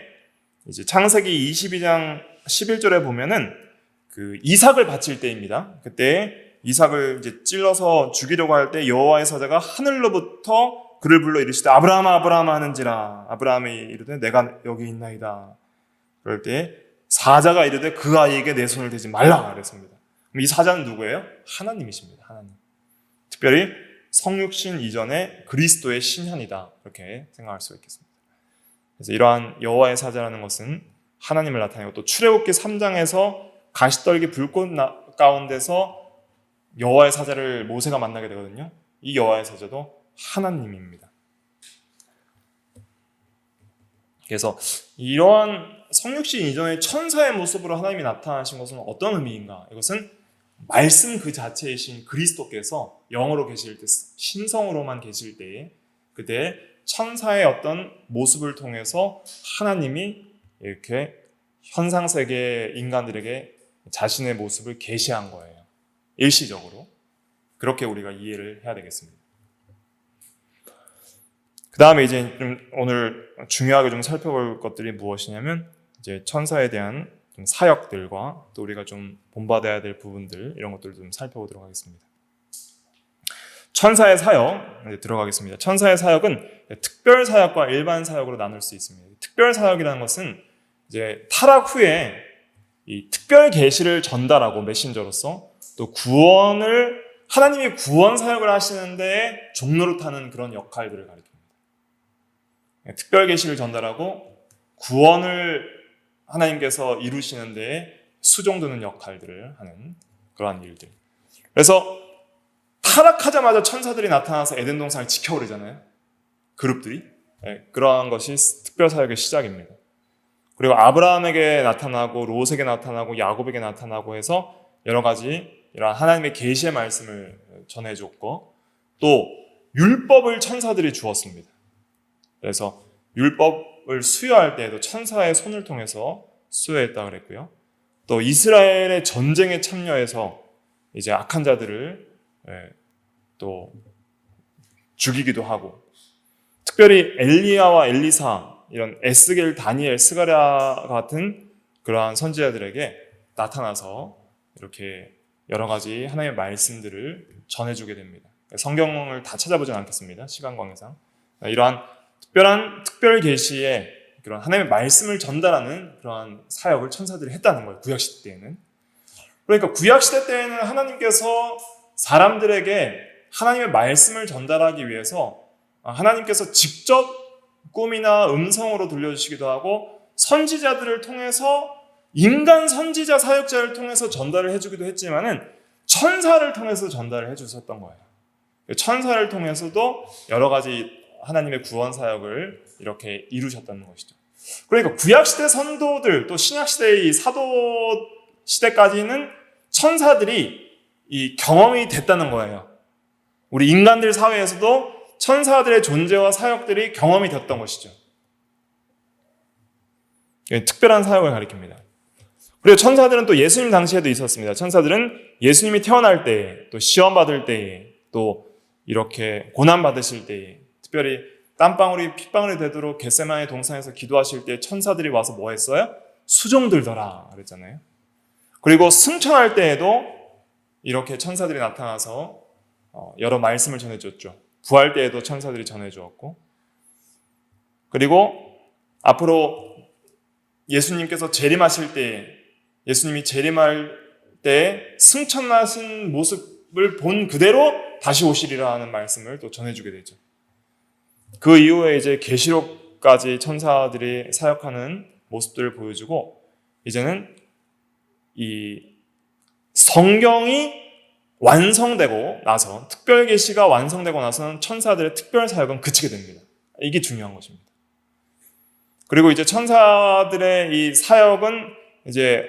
이제 창세기 22장 11절에 보면은 그 이삭을 바칠 때입니다. 그때 이삭을 이제 찔러서 죽이려고 할 때 여호와의 사자가 하늘로부터 그를 불러 이르시되 아브라함아 아브라함아 하는지라. 아브라함이 이르되 내가 여기 있나이다. 그럴 때 사자가 이르되 그 아이에게 내 손을 대지 말라 그랬습니다. 이 사자는 누구예요? 하나님이십니다. 하나님. 특별히 성육신 이전에 그리스도의 신현이다. 이렇게 생각할 수 있겠습니다. 그래서 이러한 여호와의 사자라는 것은 하나님을 나타내고 또 출애굽기 3장에서 가시떨기 불꽃 가운데서 여호와의 사자를 모세가 만나게 되거든요. 이 여호와의 사자도 하나님입니다. 그래서 이러한 성육신 이전의 천사의 모습으로 하나님이 나타나신 것은 어떤 의미인가? 이것은 말씀 그 자체이신 그리스도께서 영으로 계실 때, 신성으로만 계실 때에 그때 천사의 어떤 모습을 통해서 하나님이 이렇게 현상세계 인간들에게 자신의 모습을 계시한 거예요. 일시적으로. 그렇게 우리가 이해를 해야 되겠습니다. 그 다음에 이제 좀 오늘 중요하게 좀 살펴볼 것들이 무엇이냐면 이제 천사에 대한 좀 사역들과 또 우리가 좀 본받아야 될 부분들 이런 것들을 좀 살펴보도록 하겠습니다. 천사의 사역 이제 들어가겠습니다. 천사의 사역은 특별 사역과 일반 사역으로 나눌 수 있습니다. 특별 사역이라는 것은 이제 타락 후에 이 특별 계시를 전달하고 메신저로서 또 구원을 하나님이 구원 사역을 하시는데 종로로 타는 그런 역할들을 가리킵니다. 특별 계시를 전달하고 구원을 하나님께서 이루시는 데에 수종드는 역할들을 하는 그러한 일들. 그래서 타락하자마자 천사들이 나타나서 에덴 동산을 지켜오르잖아요. 그룹들이. 그러한 것이 특별 사역의 시작입니다. 그리고 아브라함에게 나타나고 롯에게 나타나고 야곱에게 나타나고 해서 여러 가지 이러한 하나님의 계시의 말씀을 전해줬고 또 율법을 천사들이 주었습니다. 그래서 율법을 수여할 때에도 천사의 손을 통해서 수여했다 그랬고요. 또 이스라엘의 전쟁에 참여해서 이제 악한 자들을 또 죽이기도 하고 특별히 엘리야와 엘리사 이런 에스겔, 다니엘, 스가랴 같은 그러한 선지자들에게 나타나서 이렇게 여러 가지 하나님의 말씀들을 전해주게 됩니다. 성경을 다 찾아보진 않겠습니다. 시간 관계상. 이러한 특별 계시에 그런 하나님의 말씀을 전달하는 그러한 사역을 천사들이 했다는 거예요. 구약시대 때에는. 그러니까 구약시대 때에는 하나님께서 사람들에게 하나님의 말씀을 전달하기 위해서 하나님께서 직접 꿈이나 음성으로 들려주시기도 하고 선지자들을 통해서 인간 선지자 사역자를 통해서 전달을 해주기도 했지만은 천사를 통해서 전달을 해주셨던 거예요. 천사를 통해서도 여러 가지 하나님의 구원 사역을 이렇게 이루셨다는 것이죠. 그러니까 구약시대 선도들 또 신약시대의 이 사도 시대까지는 천사들이 이 경험이 됐다는 거예요. 우리 인간들 사회에서도 천사들의 존재와 사역들이 경험이 됐던 것이죠. 특별한 사역을 가리킵니다. 그리고 천사들은 또 예수님 당시에도 있었습니다. 천사들은 예수님이 태어날 때에 또 시험 받을 때에 또 이렇게 고난 받으실 때에 특별히 땀방울이 핏방울이 되도록 겟세마네 동산에서 기도하실 때 천사들이 와서 뭐 했어요? 수종 들더라 그랬잖아요. 그리고 승천할 때에도 이렇게 천사들이 나타나서 여러 말씀을 전해줬죠. 부활 때에도 천사들이 전해주었고 그리고 앞으로 예수님께서 재림하실 때 예수님이 재림할 때 승천하신 모습을 본 그대로 다시 오시리라 하는 말씀을 또 전해주게 되죠. 그 이후에 이제 계시록 까지 천사들이 사역하는 모습들을 보여주고, 이제는 이 성경이 완성되고 나서, 특별 계시가 완성되고 나서는 천사들의 특별 사역은 그치게 됩니다. 이게 중요한 것입니다. 그리고 이제 천사들의 이 사역은 이제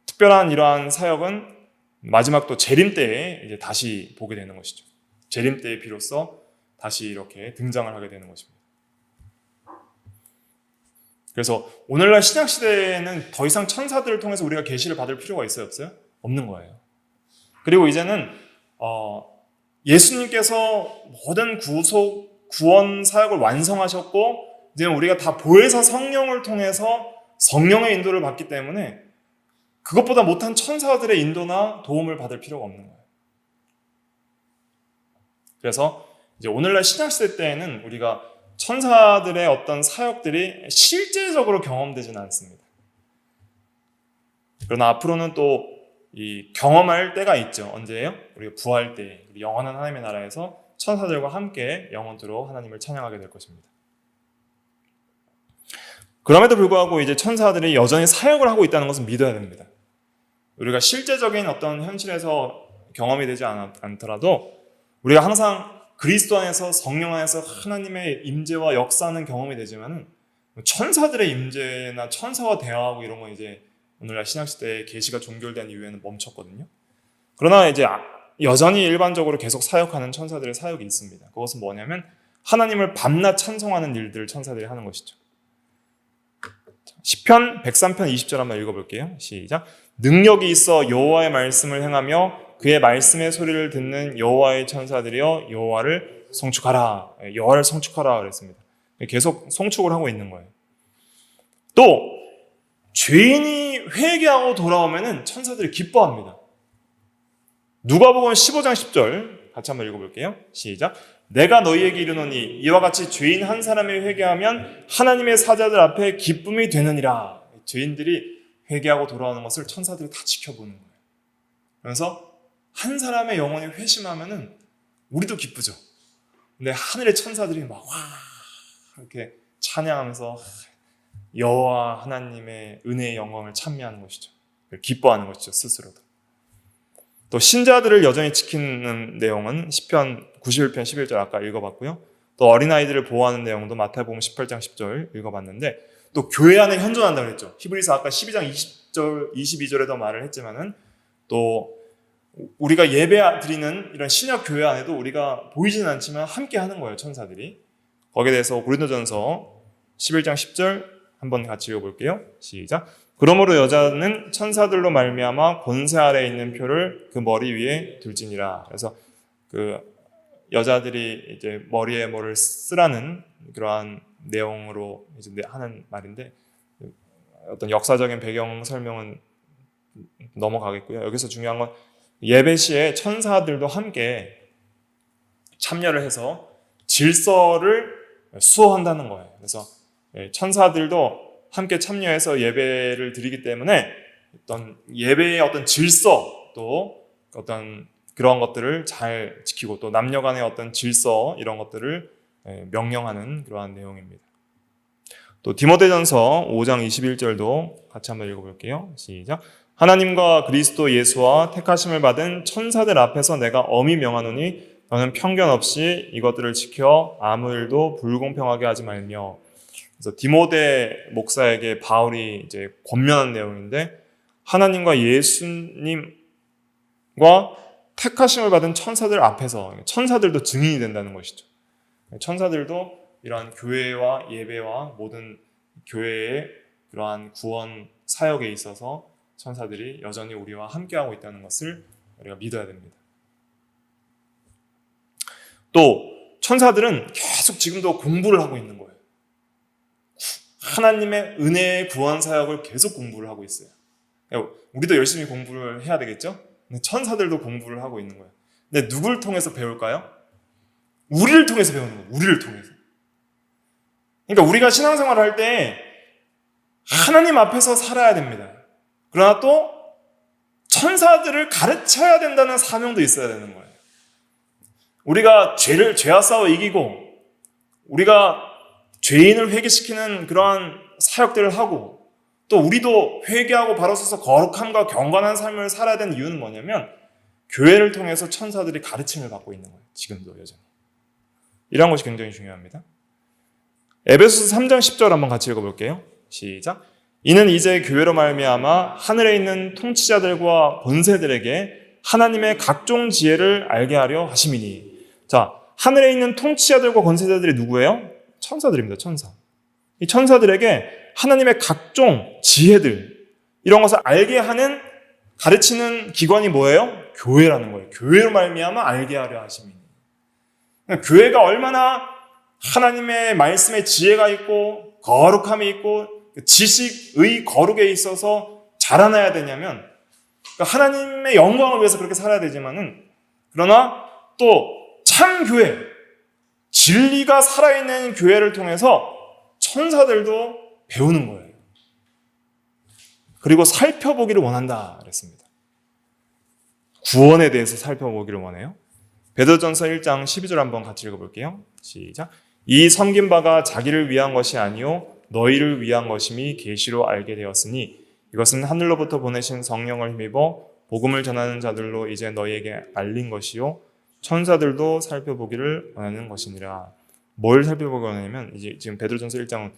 특별한 이러한 사역은 마지막 또 재림 때에 이제 다시 보게 되는 것이죠. 재림 때에 비로소 다시 이렇게 등장을 하게 되는 것입니다. 그래서 오늘날 신약 시대에는 더 이상 천사들을 통해서 우리가 계시를 받을 필요가 있어요, 없어요? 없는 거예요. 그리고 이제는 예수님께서 모든 구원 사역을 완성하셨고, 이제 우리가 다 보혜사 성령을 통해서 성령의 인도를 받기 때문에 그것보다 못한 천사들의 인도나 도움을 받을 필요가 없는 거예요. 그래서 이제 오늘날 신약시대 때에는 우리가 천사들의 어떤 사역들이 실제적으로 경험되지는 않습니다. 그러나 앞으로는 또 이 경험할 때가 있죠. 언제예요? 우리가 부활 때, 우리 영원한 하나님의 나라에서 천사들과 함께 영원토록 하나님을 찬양하게 될 것입니다. 그럼에도 불구하고 이제 천사들이 여전히 사역을 하고 있다는 것은 믿어야 됩니다. 우리가 실제적인 어떤 현실에서 경험이 되지 않더라도 우리가 항상 그리스도 안에서, 성령 안에서 하나님의 임재와 역사하는 경험이 되지만은 천사들의 임재나 천사와 대화하고 이런 건 이제 오늘날 신약시대에 계시가 종결된 이후에는 멈췄거든요. 그러나 이제 여전히 일반적으로 계속 사역하는 천사들의 사역이 있습니다. 그것은 뭐냐면 하나님을 밤낮 찬송하는 일들을 천사들이 하는 것이죠. 시편 103편 20절 한번 읽어볼게요. 시작. 능력이 있어 여호와의 말씀을 행하며 그의 말씀의 소리를 듣는 여호와의 천사들이여 여호와를 송축하라. 여호와를 송축하라 그랬습니다. 계속 송축을 하고 있는 거예요. 또 죄인이 회개하고 돌아오면은 천사들이 기뻐합니다. 누가복음 15장 10절 같이 한번 읽어볼게요. 시작. 내가 너희에게 이르노니 이와 같이 죄인 한 사람이 회개하면 하나님의 사자들 앞에 기쁨이 되느니라. 죄인들이 회개하고 돌아오는 것을 천사들이 다 지켜보는 거예요. 그래서 한 사람의 영혼이 회심하면은 우리도 기쁘죠. 근데 하늘의 천사들이 막 와 이렇게 찬양하면서 여호와 하나님의 은혜의 영광을 찬미하는 것이죠. 기뻐하는 것이죠, 스스로도. 또 신자들을 여전히 지키는 내용은 시편 91편 11절 아까 읽어봤고요. 또 어린아이들을 보호하는 내용도 마태복음 18장 10절 읽어봤는데, 또 교회 안에 현존한다고 했죠. 히브리서 아까 12장 20절, 22절에도 말을 했지만은 또 우리가 예배 드리는 이런 신약 교회 안에도 우리가 보이지는 않지만 함께 하는 거예요, 천사들이. 거기에 대해서 고린도전서 11장 10절 한번 같이 읽어볼게요. 시작. 그러므로 여자는 천사들로 말미암아 권세 아래에 있는 표를 그 머리 위에 둘지니라. 그래서 그 여자들이 이제 머리에 뭐를 쓰라는 그러한 내용으로 이제 하는 말인데, 어떤 역사적인 배경 설명은 넘어가겠고요. 여기서 중요한 건 예배 시에 천사들도 함께 참여를 해서 질서를 수호한다는 거예요. 그래서 천사들도 함께 참여해서 예배를 드리기 때문에 어떤 예배의 어떤 질서, 또 어떤 그런 것들을 잘 지키고, 또 남녀 간의 어떤 질서 이런 것들을 명령하는 그러한 내용입니다. 또 디모데전서 5장 21절도 같이 한번 읽어볼게요. 시작. 하나님과 그리스도 예수와 택하심을 받은 천사들 앞에서 내가 엄히 명하노니 너는 편견 없이 이것들을 지켜 아무 일도 불공평하게 하지 말며. 그래서 디모데 목사에게 바울이 이제 권면한 내용인데, 하나님과 예수님과 택하심을 받은 천사들 앞에서, 천사들도 증인이 된다는 것이죠. 천사들도 이러한 교회와 예배와 모든 교회의 그러한 구원 사역에 있어서 천사들이 여전히 우리와 함께하고 있다는 것을 우리가 믿어야 됩니다. 또 천사들은 계속 지금도 공부를 하고 있는 거예요. 하나님의 은혜의 구원 사역을 계속 공부를 하고 있어요. 우리도 열심히 공부를 해야 되겠죠? 근데 천사들도 공부를 하고 있는 거예요. 근데 누굴 통해서 배울까요? 우리를 통해서 배우는 거예요. 우리를 통해서. 그러니까 우리가 신앙생활을 할 때 하나님 앞에서 살아야 됩니다. 그러나 또 천사들을 가르쳐야 된다는 사명도 있어야 되는 거예요. 우리가 죄와 싸워 이기고, 우리가 죄인을 회개시키는 그러한 사역들을 하고 또 우리도 회개하고 바로 서서 거룩함과 경건한 삶을 살아야 되는 이유는 뭐냐면 교회를 통해서 천사들이 가르침을 받고 있는 거예요. 지금도 여전히. 이런 것이 굉장히 중요합니다. 에베소서 3장 10절 한번 같이 읽어볼게요. 시작. 이는 이제 교회로 말미암아 하늘에 있는 통치자들과 권세들에게 하나님의 각종 지혜를 알게 하려 하심이니. 자, 하늘에 있는 통치자들과 권세자들이 누구예요? 천사들입니다. 천사. 이 천사들에게 하나님의 각종 지혜들, 이런 것을 알게 하는 가르치는 기관이 뭐예요? 교회라는 거예요. 교회로 말미암아 알게 하려 하심이니. 교회가 얼마나 하나님의 말씀에 지혜가 있고 거룩함이 있고 지식의 거룩에 있어서 자라나야 되냐면 하나님의 영광을 위해서 그렇게 살아야 되지만은 그러나 또 참 교회, 진리가 살아있는 교회를 통해서 천사들도 배우는 거예요. 그리고 살펴보기를 원한다 그랬습니다. 구원에 대해서 살펴보기를 원해요. 베드로전서 1장 12절 한번 같이 읽어볼게요. 시작. 이 섬긴 바가 자기를 위한 것이 아니요 너희를 위한 것임이 계시로 알게 되었으니 이것은 하늘로부터 보내신 성령을 힘입어 복음을 전하는 자들로 이제 너희에게 알린 것이요 천사들도 살펴보기를 원하는 것이니라. 뭘 살펴보기 원하냐면 이제 지금 베드로전서 1장은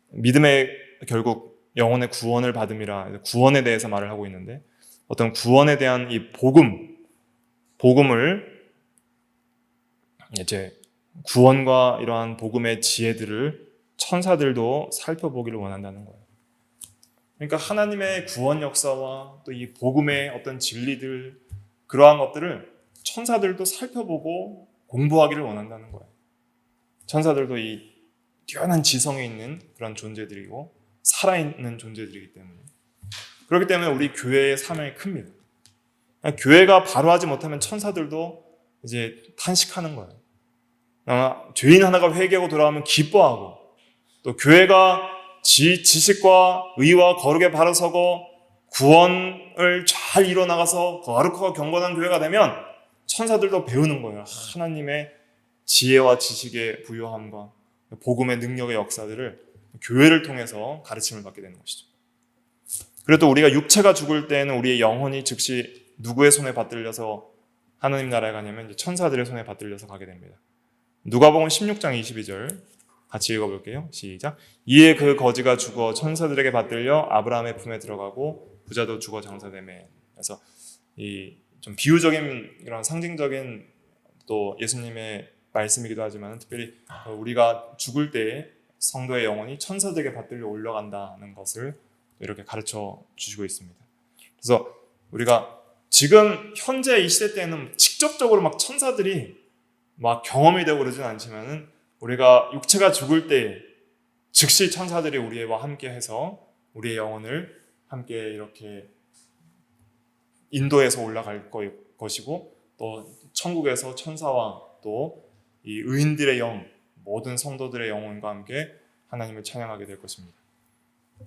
믿음의 결국 영혼의 구원을 받음이라 구원에 대해서 말을 하고 있는데 어떤 구원에 대한 이 복음을 이제 구원과 이러한 복음의 지혜들을 천사들도 살펴보기를 원한다는 거예요. 그러니까 하나님의 구원 역사와 또 이 복음의 어떤 진리들 그러한 것들을 천사들도 살펴보고 공부하기를 원한다는 거예요. 천사들도 이 뛰어난 지성이 있는 그런 존재들이고 살아있는 존재들이기 때문에 그렇기 때문에 우리 교회의 사명이 큽니다. 교회가 바로 하지 못하면 천사들도 이제 탄식하는 거예요. 죄인 하나가 회개하고 돌아오면 기뻐하고 또 교회가 지식과 의와 거룩에 바로 서고 구원을 잘 이뤄나가서 거룩하고 경건한 교회가 되면 천사들도 배우는 거예요. 하나님의 지혜와 지식의 부요함과 복음의 능력의 역사들을 교회를 통해서 가르침을 받게 되는 것이죠. 그래도 우리가 육체가 죽을 때에는 우리의 영혼이 즉시 누구의 손에 받들려서 하나님 나라에 가냐면 이제 천사들의 손에 받들려서 가게 됩니다. 누가복음 16장 22절 같이 읽어볼게요. 시작. 이에 그 거지가 죽어 천사들에게 받들려 아브라함의 품에 들어가고 부자도 죽어 장사되매. 그래서 이 좀 비유적인 그런 상징적인 또 예수님의 말씀이기도 하지만 특별히 우리가 죽을 때 성도의 영혼이 천사들에게 받들려 올라간다는 것을 이렇게 가르쳐 주시고 있습니다. 그래서 우리가 지금 현재 이 시대 때는 직접적으로 막 천사들이 막 경험이 되고 그러진 않지만은 우리가 육체가 죽을 때 즉시 천사들이 우리와 함께 해서 우리의 영혼을 함께 이렇게 인도해서 올라갈 것이고 또 천국에서 천사와 또 이 의인들의 영, 모든 성도들의 영혼과 함께 하나님을 찬양하게 될 것입니다.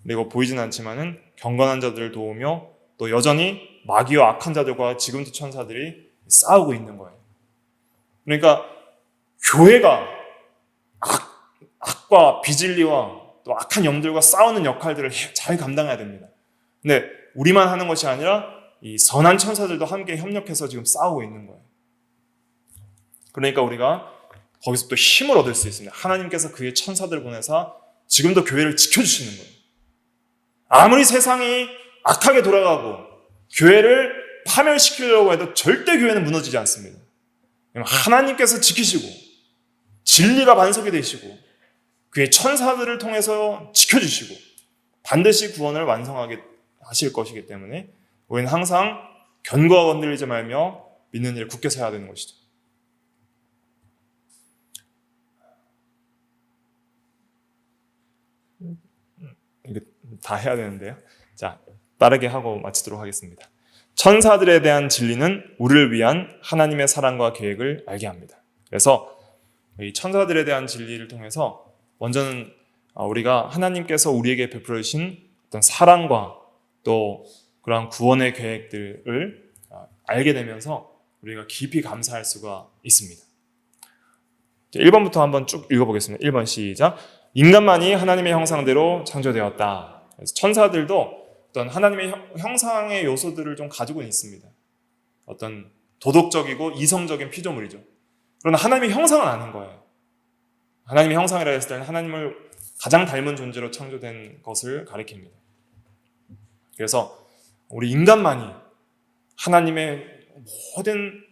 그리고 보이진 않지만은 경건한 자들을 도우며 또 여전히 마귀와 악한 자들과 지금도 천사들이 싸우고 있는 거예요. 그러니까 교회가 악과 비진리와 또 악한 영들과 싸우는 역할들을 잘 감당해야 됩니다. 근데 우리만 하는 것이 아니라 이 선한 천사들도 함께 협력해서 지금 싸우고 있는 거예요. 그러니까 우리가 거기서 또 힘을 얻을 수 있습니다. 하나님께서 그의 천사들을 보내서 지금도 교회를 지켜주시는 거예요. 아무리 세상이 악하게 돌아가고 교회를 파멸시키려고 해도 절대 교회는 무너지지 않습니다. 하나님께서 지키시고 진리가 반석이 되시고 그의 천사들을 통해서 지켜주시고 반드시 구원을 완성하게 하실 것이기 때문에 우리는 항상 견고하고 흔들리지 말며 믿는 일을 굳게 서야 되는 것이죠. 이거 다 해야 되는데요. 자, 빠르게 하고 마치도록 하겠습니다. 천사들에 대한 진리는 우리를 위한 하나님의 사랑과 계획을 알게 합니다. 그래서 이 천사들에 대한 진리를 통해서 먼저는 우리가 하나님께서 우리에게 베풀어 주신 어떤 사랑과 또 그러한 구원의 계획들을 알게 되면서 우리가 깊이 감사할 수가 있습니다. 1번부터 한번 쭉 읽어보겠습니다. 1번 시작. 인간만이 하나님의 형상대로 창조되었다. 그래서 천사들도 어떤 하나님의 형상의 요소들을 좀 가지고 있습니다. 어떤 도덕적이고 이성적인 피조물이죠. 그러나 하나님의 형상은 아닌 거예요. 하나님의 형상이라 했을 때는 하나님을 가장 닮은 존재로 창조된 것을 가리킵니다. 그래서 우리 인간만이 하나님의 모든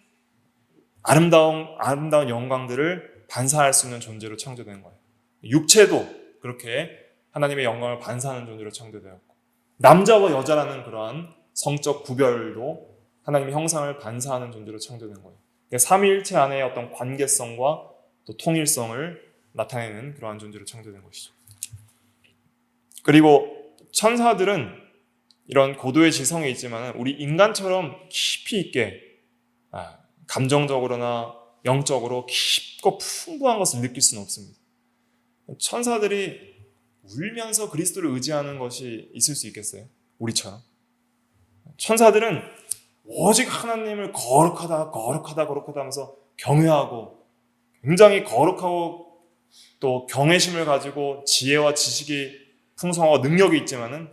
아름다운 영광들을 반사할 수 있는 존재로 창조된 거예요. 육체도 그렇게 하나님의 영광을 반사하는 존재로 창조되었고, 남자와 여자라는 그러한 성적 구별도 하나님의 형상을 반사하는 존재로 창조된 거예요. 삼위일체 안에 어떤 관계성과 또 통일성을 나타내는 그러한 존재로 창조된 것이죠. 그리고 천사들은 이런 고도의 지성이 있지만 우리 인간처럼 깊이 있게 감정적으로나 영적으로 깊고 풍부한 것을 느낄 수는 없습니다. 천사들이 울면서 그리스도를 의지하는 것이 있을 수 있겠어요? 우리처럼. 천사들은 오직 하나님을 거룩하다 하면서 경외하고 굉장히 거룩하고 또 경외심을 가지고 지혜와 지식이 풍성하고 능력이 있지만은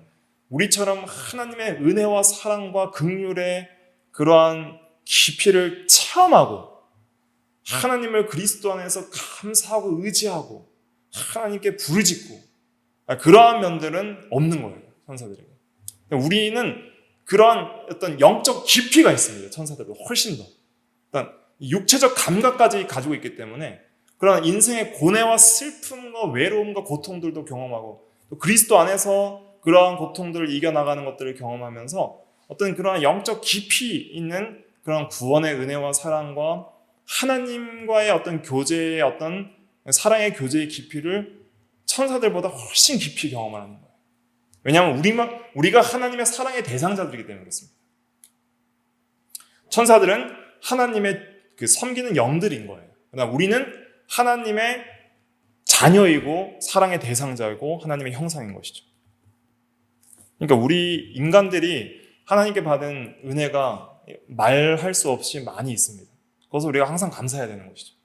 우리처럼 하나님의 은혜와 사랑과 긍휼의 그러한 깊이를 체험하고 하나님을 그리스도 안에서 감사하고 의지하고 하나님께 부르짖고 그러한 면들은 없는 거예요, 천사들에게. 우리는 그러한 어떤 영적 깊이가 있습니다, 천사들보다 훨씬 더. 일단 육체적 감각까지 가지고 있기 때문에 그런 인생의 고뇌와 슬픔과 외로움과 고통들도 경험하고 또 그리스도 안에서 그러한 고통들을 이겨나가는 것들을 경험하면서 어떤 그러한 영적 깊이 있는 그런 구원의 은혜와 사랑과 하나님과의 어떤 교제의 어떤 사랑의 교제의 깊이를 천사들보다 훨씬 깊이 경험하는 거예요. 왜냐하면 우리가 하나님의 사랑의 대상자들이기 때문에 그렇습니다. 천사들은 하나님의 섬기는 영들인 거예요. 그러나 우리는 하나님의 자녀이고 사랑의 대상자이고 하나님의 형상인 것이죠. 그러니까 우리 인간들이 하나님께 받은 은혜가 말할 수 없이 많이 있습니다. 그것을 우리가 항상 감사해야 되는 것이죠.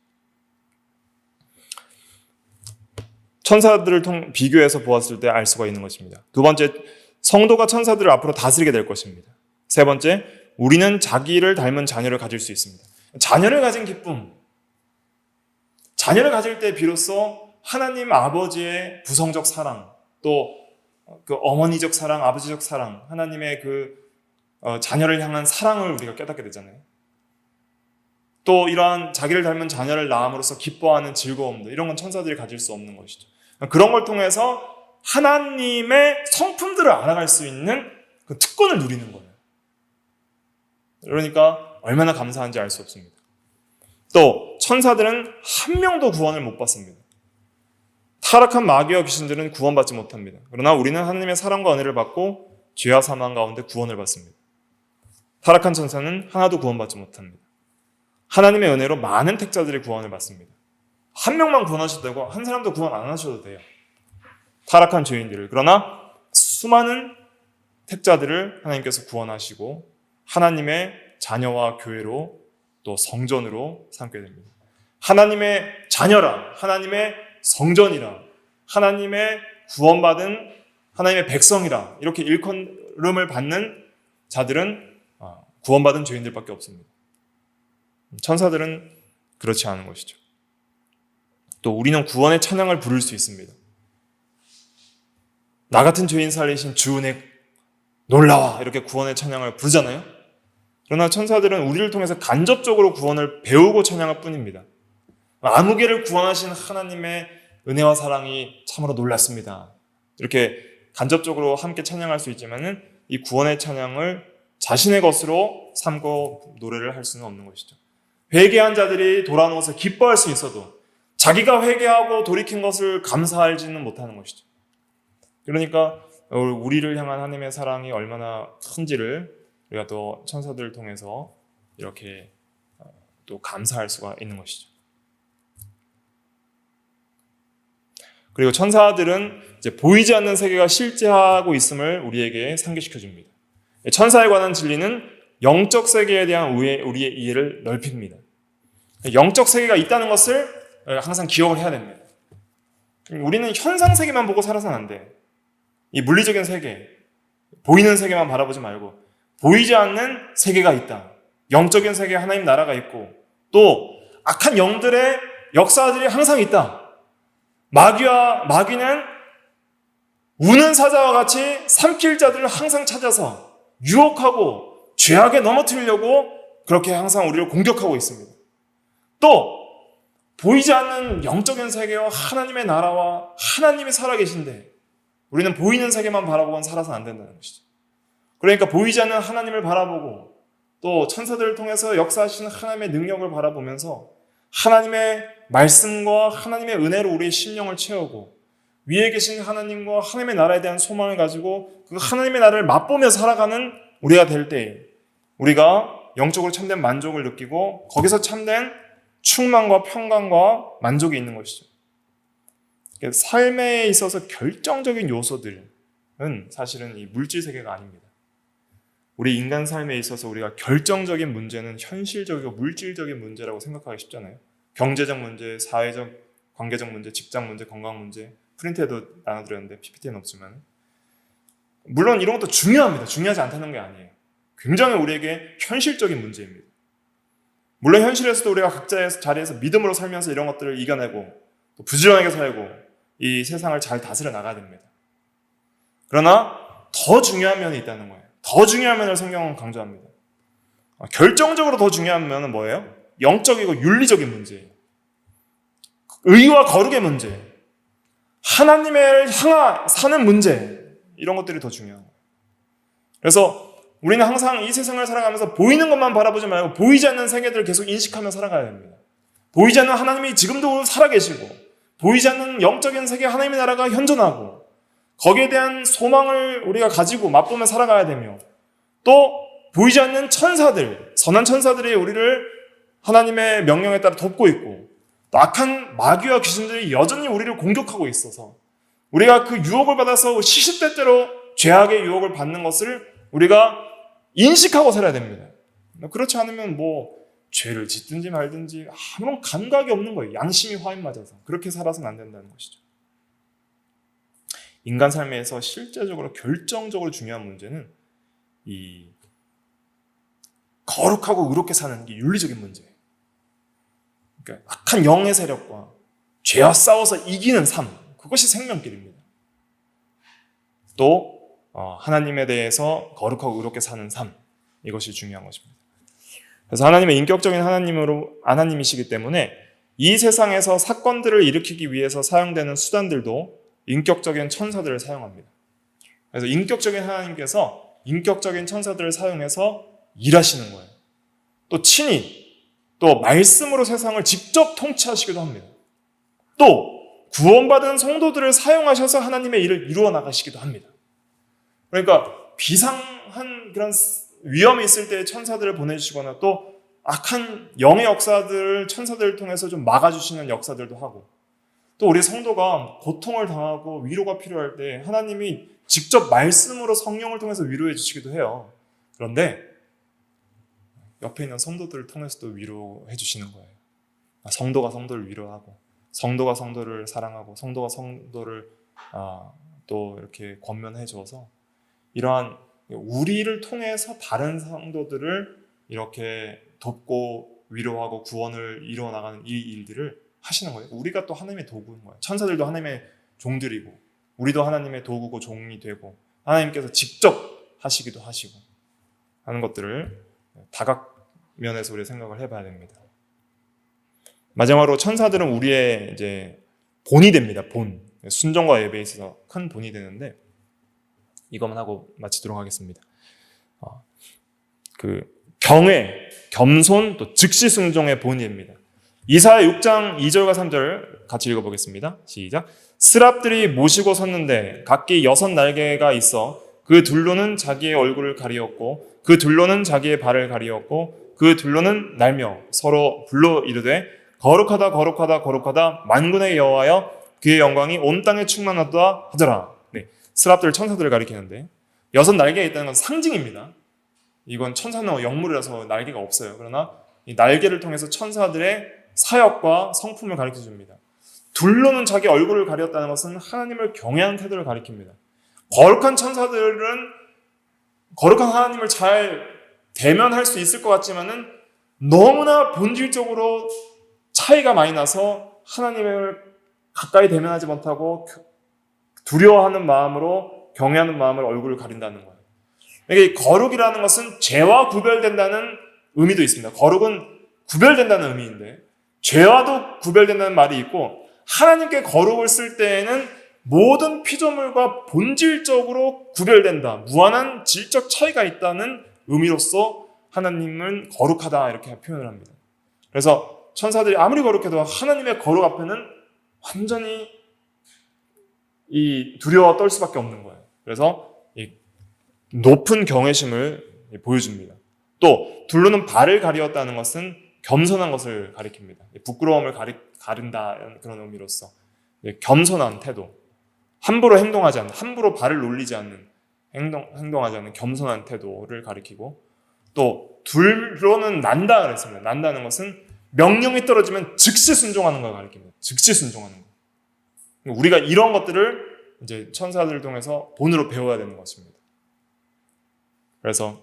천사들을 비교해서 보았을 때 알 수가 있는 것입니다. 두 번째, 성도가 천사들을 앞으로 다스리게 될 것입니다. 세 번째, 우리는 자기를 닮은 자녀를 가질 수 있습니다. 자녀를 가진 기쁨, 자녀를 가질 때 비로소 하나님 아버지의 부성적 사랑, 또 그 어머니적 사랑, 아버지적 사랑, 하나님의 자녀를 향한 사랑을 우리가 깨닫게 되잖아요. 또 이러한 자기를 닮은 자녀를 낳음으로써 기뻐하는 즐거움도, 이런 건 천사들이 가질 수 없는 것이죠. 그런 걸 통해서 하나님의 성품들을 알아갈 수 있는 그 특권을 누리는 거예요. 그러니까 얼마나 감사한지 알 수 없습니다. 또 천사들은 한 명도 구원을 못 받습니다. 타락한 마귀와 귀신들은 구원받지 못합니다. 그러나 우리는 하나님의 사랑과 은혜를 받고 죄와 사망 가운데 구원을 받습니다. 타락한 천사는 하나도 구원받지 못합니다. 하나님의 은혜로 많은 택자들이 구원을 받습니다. 한 명만 구원하셨다고 한 사람도 구원 안 하셔도 돼요. 타락한 죄인들을. 그러나 수많은 택자들을 하나님께서 구원하시고 하나님의 자녀와 교회로 또 성전으로 삼게 됩니다. 하나님의 자녀라, 하나님의 성전이라, 하나님의 구원받은 하나님의 백성이라 이렇게 일컬음을 받는 자들은 구원받은 죄인들밖에 없습니다. 천사들은 그렇지 않은 것이죠. 또 우리는 구원의 찬양을 부를 수 있습니다. 나 같은 죄인 살리신 주 은혜 놀라워, 이렇게 구원의 찬양을 부르잖아요. 그러나 천사들은 우리를 통해서 간접적으로 구원을 배우고 찬양할 뿐입니다. 아무개를 구원하신 하나님의 은혜와 사랑이 참으로 놀랐습니다, 이렇게 간접적으로 함께 찬양할 수 있지만은 이 구원의 찬양을 자신의 것으로 삼고 노래를 할 수는 없는 것이죠. 회개한 자들이 돌아오는 것을 기뻐할 수 있어도 자기가 회개하고 돌이킨 것을 감사하지는 못하는 것이죠. 그러니까 우리를 향한 하나님의 사랑이 얼마나 큰지를 우리가 또 천사들을 통해서 이렇게 또 감사할 수가 있는 것이죠. 그리고 천사들은 이제 보이지 않는 세계가 실제하고 있음을 우리에게 상기시켜 줍니다. 천사에 관한 진리는 영적 세계에 대한 우리의 이해를 넓힙니다. 영적 세계가 있다는 것을 항상 기억을 해야 됩니다. 우리는 현상 세계만 보고 살아서는 안 돼. 이 물리적인 세계, 보이는 세계만 바라보지 말고 보이지 않는 세계가 있다. 영적인 세계에 하나님 나라가 있고 또 악한 영들의 역사들이 항상 있다. 마귀는 우는 사자와 같이 삼킬 자들을 항상 찾아서 유혹하고 죄악에 넘어뜨리려고 그렇게 항상 우리를 공격하고 있습니다. 또 보이지 않는 영적인 세계와 하나님의 나라와 하나님이 살아계신데 우리는 보이는 세계만 바라보고는 살아서 안 된다는 것이죠. 그러니까 보이지 않는 하나님을 바라보고 또 천사들을 통해서 역사하시는 하나님의 능력을 바라보면서 하나님의 말씀과 하나님의 은혜로 우리의 심령을 채우고 위에 계신 하나님과 하나님의 나라에 대한 소망을 가지고 그 하나님의 나라를 맛보며 살아가는 우리가 될 때에 우리가 영적으로 참된 만족을 느끼고 거기서 참된 충만과 평강과 만족이 있는 것이죠. 삶에 있어서 결정적인 요소들은 사실은 이 물질 세계가 아닙니다. 우리 인간 삶에 있어서 우리가 결정적인 문제는 현실적이고 물질적인 문제라고 생각하기 쉽잖아요. 경제적 문제, 사회적, 관계적 문제, 직장 문제, 건강 문제, 프린트에도 나눠드렸는데 PPT는 없지만 물론 이런 것도 중요합니다. 중요하지 않다는 게 아니에요. 굉장히 우리에게 현실적인 문제입니다. 물론 현실에서도 우리가 각자의 자리에서 믿음으로 살면서 이런 것들을 이겨내고 또 부지런하게 살고 이 세상을 잘 다스려 나가야 됩니다. 그러나 더 중요한 면이 있다는 거예요. 더 중요한 면을 성경은 강조합니다. 결정적으로 더 중요한 면은 뭐예요? 영적이고 윤리적인 문제예요. 의와 거룩의 문제, 하나님을 향하 사는 문제, 이런 것들이 더 중요한 거예요. 그래서 우리는 항상 이 세상을 살아가면서 보이는 것만 바라보지 말고 보이지 않는 세계들을 계속 인식하며 살아가야 됩니다. 보이지 않는 하나님이 지금도 살아계시고 보이지 않는 영적인 세계 하나님의 나라가 현존하고 거기에 대한 소망을 우리가 가지고 맛보며 살아가야 되며 또 보이지 않는 천사들, 선한 천사들이 우리를 하나님의 명령에 따라 돕고 있고 또 악한 마귀와 귀신들이 여전히 우리를 공격하고 있어서 우리가 그 유혹을 받아서 시시때때로 죄악의 유혹을 받는 것을 우리가 인식하고 살아야 됩니다. 그렇지 않으면 죄를 짓든지 말든지 아무런 감각이 없는 거예요. 양심이 화인 맞아서. 그렇게 살아서는 안 된다는 것이죠. 인간 삶에서 실제적으로 결정적으로 중요한 문제는 이 거룩하고 의롭게 사는 게 윤리적인 문제예요. 그러니까 악한 영의 세력과 죄와 싸워서 이기는 삶, 그것이 생명길입니다. 또 하나님에 대해서 거룩하고 의롭게 사는 삶, 이것이 중요한 것입니다. 그래서 하나님의 인격적인 하나님이시기 때문에 이 세상에서 사건들을 일으키기 위해서 사용되는 수단들도 인격적인 천사들을 사용합니다. 그래서 인격적인 하나님께서 인격적인 천사들을 사용해서 일하시는 거예요. 또 친히 또 말씀으로 세상을 직접 통치하시기도 합니다. 또 구원받은 성도들을 사용하셔서 하나님의 일을 이루어 나가시기도 합니다. 그러니까 비상한 그런 위험이 있을 때 천사들을 보내주시거나 또 악한 영의 역사들을 천사들을 통해서 좀 막아주시는 역사들도 하고 또 우리 성도가 고통을 당하고 위로가 필요할 때 하나님이 직접 말씀으로 성령을 통해서 위로해 주시기도 해요. 그런데 옆에 있는 성도들을 통해서도 위로해 주시는 거예요. 성도가 성도를 위로하고 성도가 성도를 사랑하고 성도가 성도를 또 이렇게 권면해 줘서 이러한 우리를 통해서 다른 성도들을 이렇게 돕고 위로하고 구원을 이루어 나가는 이 일들을 하시는 거예요. 우리가 또 하나님의 도구인 거예요. 천사들도 하나님의 종들이고 우리도 하나님의 도구고 종이 되고 하나님께서 직접 하시기도 하시고 하는 것들을 다각면에서 우리 생각을 해봐야 됩니다. 마지막으로 천사들은 우리의 이제 본이 됩니다. 본. 순종과 예배에 있어서 큰 본이 되는데 이것만 하고 마치도록 하겠습니다. 경외, 겸손, 또 즉시 순종의 본입니다. 이사야 6장 2절과 3절 같이 읽어보겠습니다. 시작. 스랍들이 모시고 섰는데 각기 6날개가 있어 그 둘로는 자기의 얼굴을 가리었고 그 둘로는 자기의 발을 가리었고 그 둘로는 날며 서로 불러 이르되 거룩하다 거룩하다 거룩하다 만군의 여호와여 그의 영광이 온 땅에 충만하다 하더라. 네, 스랍들 천사들을 가리키는데 6날개가 있다는 건 상징입니다. 이건 천사는 영물이라서 날개가 없어요. 그러나 이 날개를 통해서 천사들의 사역과 성품을 가르쳐 줍니다. 둘로는 자기 얼굴을 가렸다는 것은 하나님을 경외하는 태도를 가리킵니다. 거룩한 천사들은 거룩한 하나님을 잘 대면할 수 있을 것 같지만은 너무나 본질적으로 차이가 많이 나서 하나님을 가까이 대면하지 못하고 두려워하는 마음으로 경외하는 마음을 얼굴을 가린다는 거예요. 이게 거룩이라는 것은 죄와 구별된다는 의미도 있습니다. 거룩은 구별된다는 의미인데 죄와도 구별된다는 말이 있고 하나님께 거룩을 쓸 때에는 모든 피조물과 본질적으로 구별된다. 무한한 질적 차이가 있다는 의미로서 하나님은 거룩하다 이렇게 표현을 합니다. 그래서 천사들이 아무리 거룩해도 하나님의 거룩 앞에는 완전히 이 두려워 떨 수밖에 없는 거예요. 그래서 이 높은 경외심을 보여줍니다. 또 둘로는 발을 가리었다는 것은 겸손한 것을 가리킵니다. 부끄러움을 가른다 그런 의미로서 겸손한 태도, 함부로 행동하지 않는, 함부로 발을 놀리지 않는 행동하지 않는 겸손한 태도를 가리키고 또 둘로는 난다 그랬습니다. 난다는 것은 명령이 떨어지면 즉시 순종하는 걸 가리킵니다. 즉시 순종하는 거. 우리가 이런 것들을 이제 천사들을 통해서 본으로 배워야 되는 것입니다. 그래서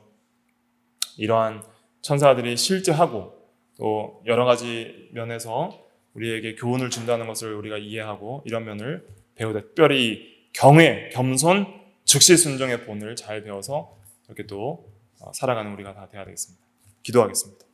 이러한 천사들이 실제하고 또 여러 가지 면에서 우리에게 교훈을 준다는 것을 우리가 이해하고 이런 면을 배우되 특별히 경외, 겸손, 즉시 순종의 본을 잘 배워서 이렇게 또 살아가는 우리가 다 되어야 되겠습니다. 기도하겠습니다.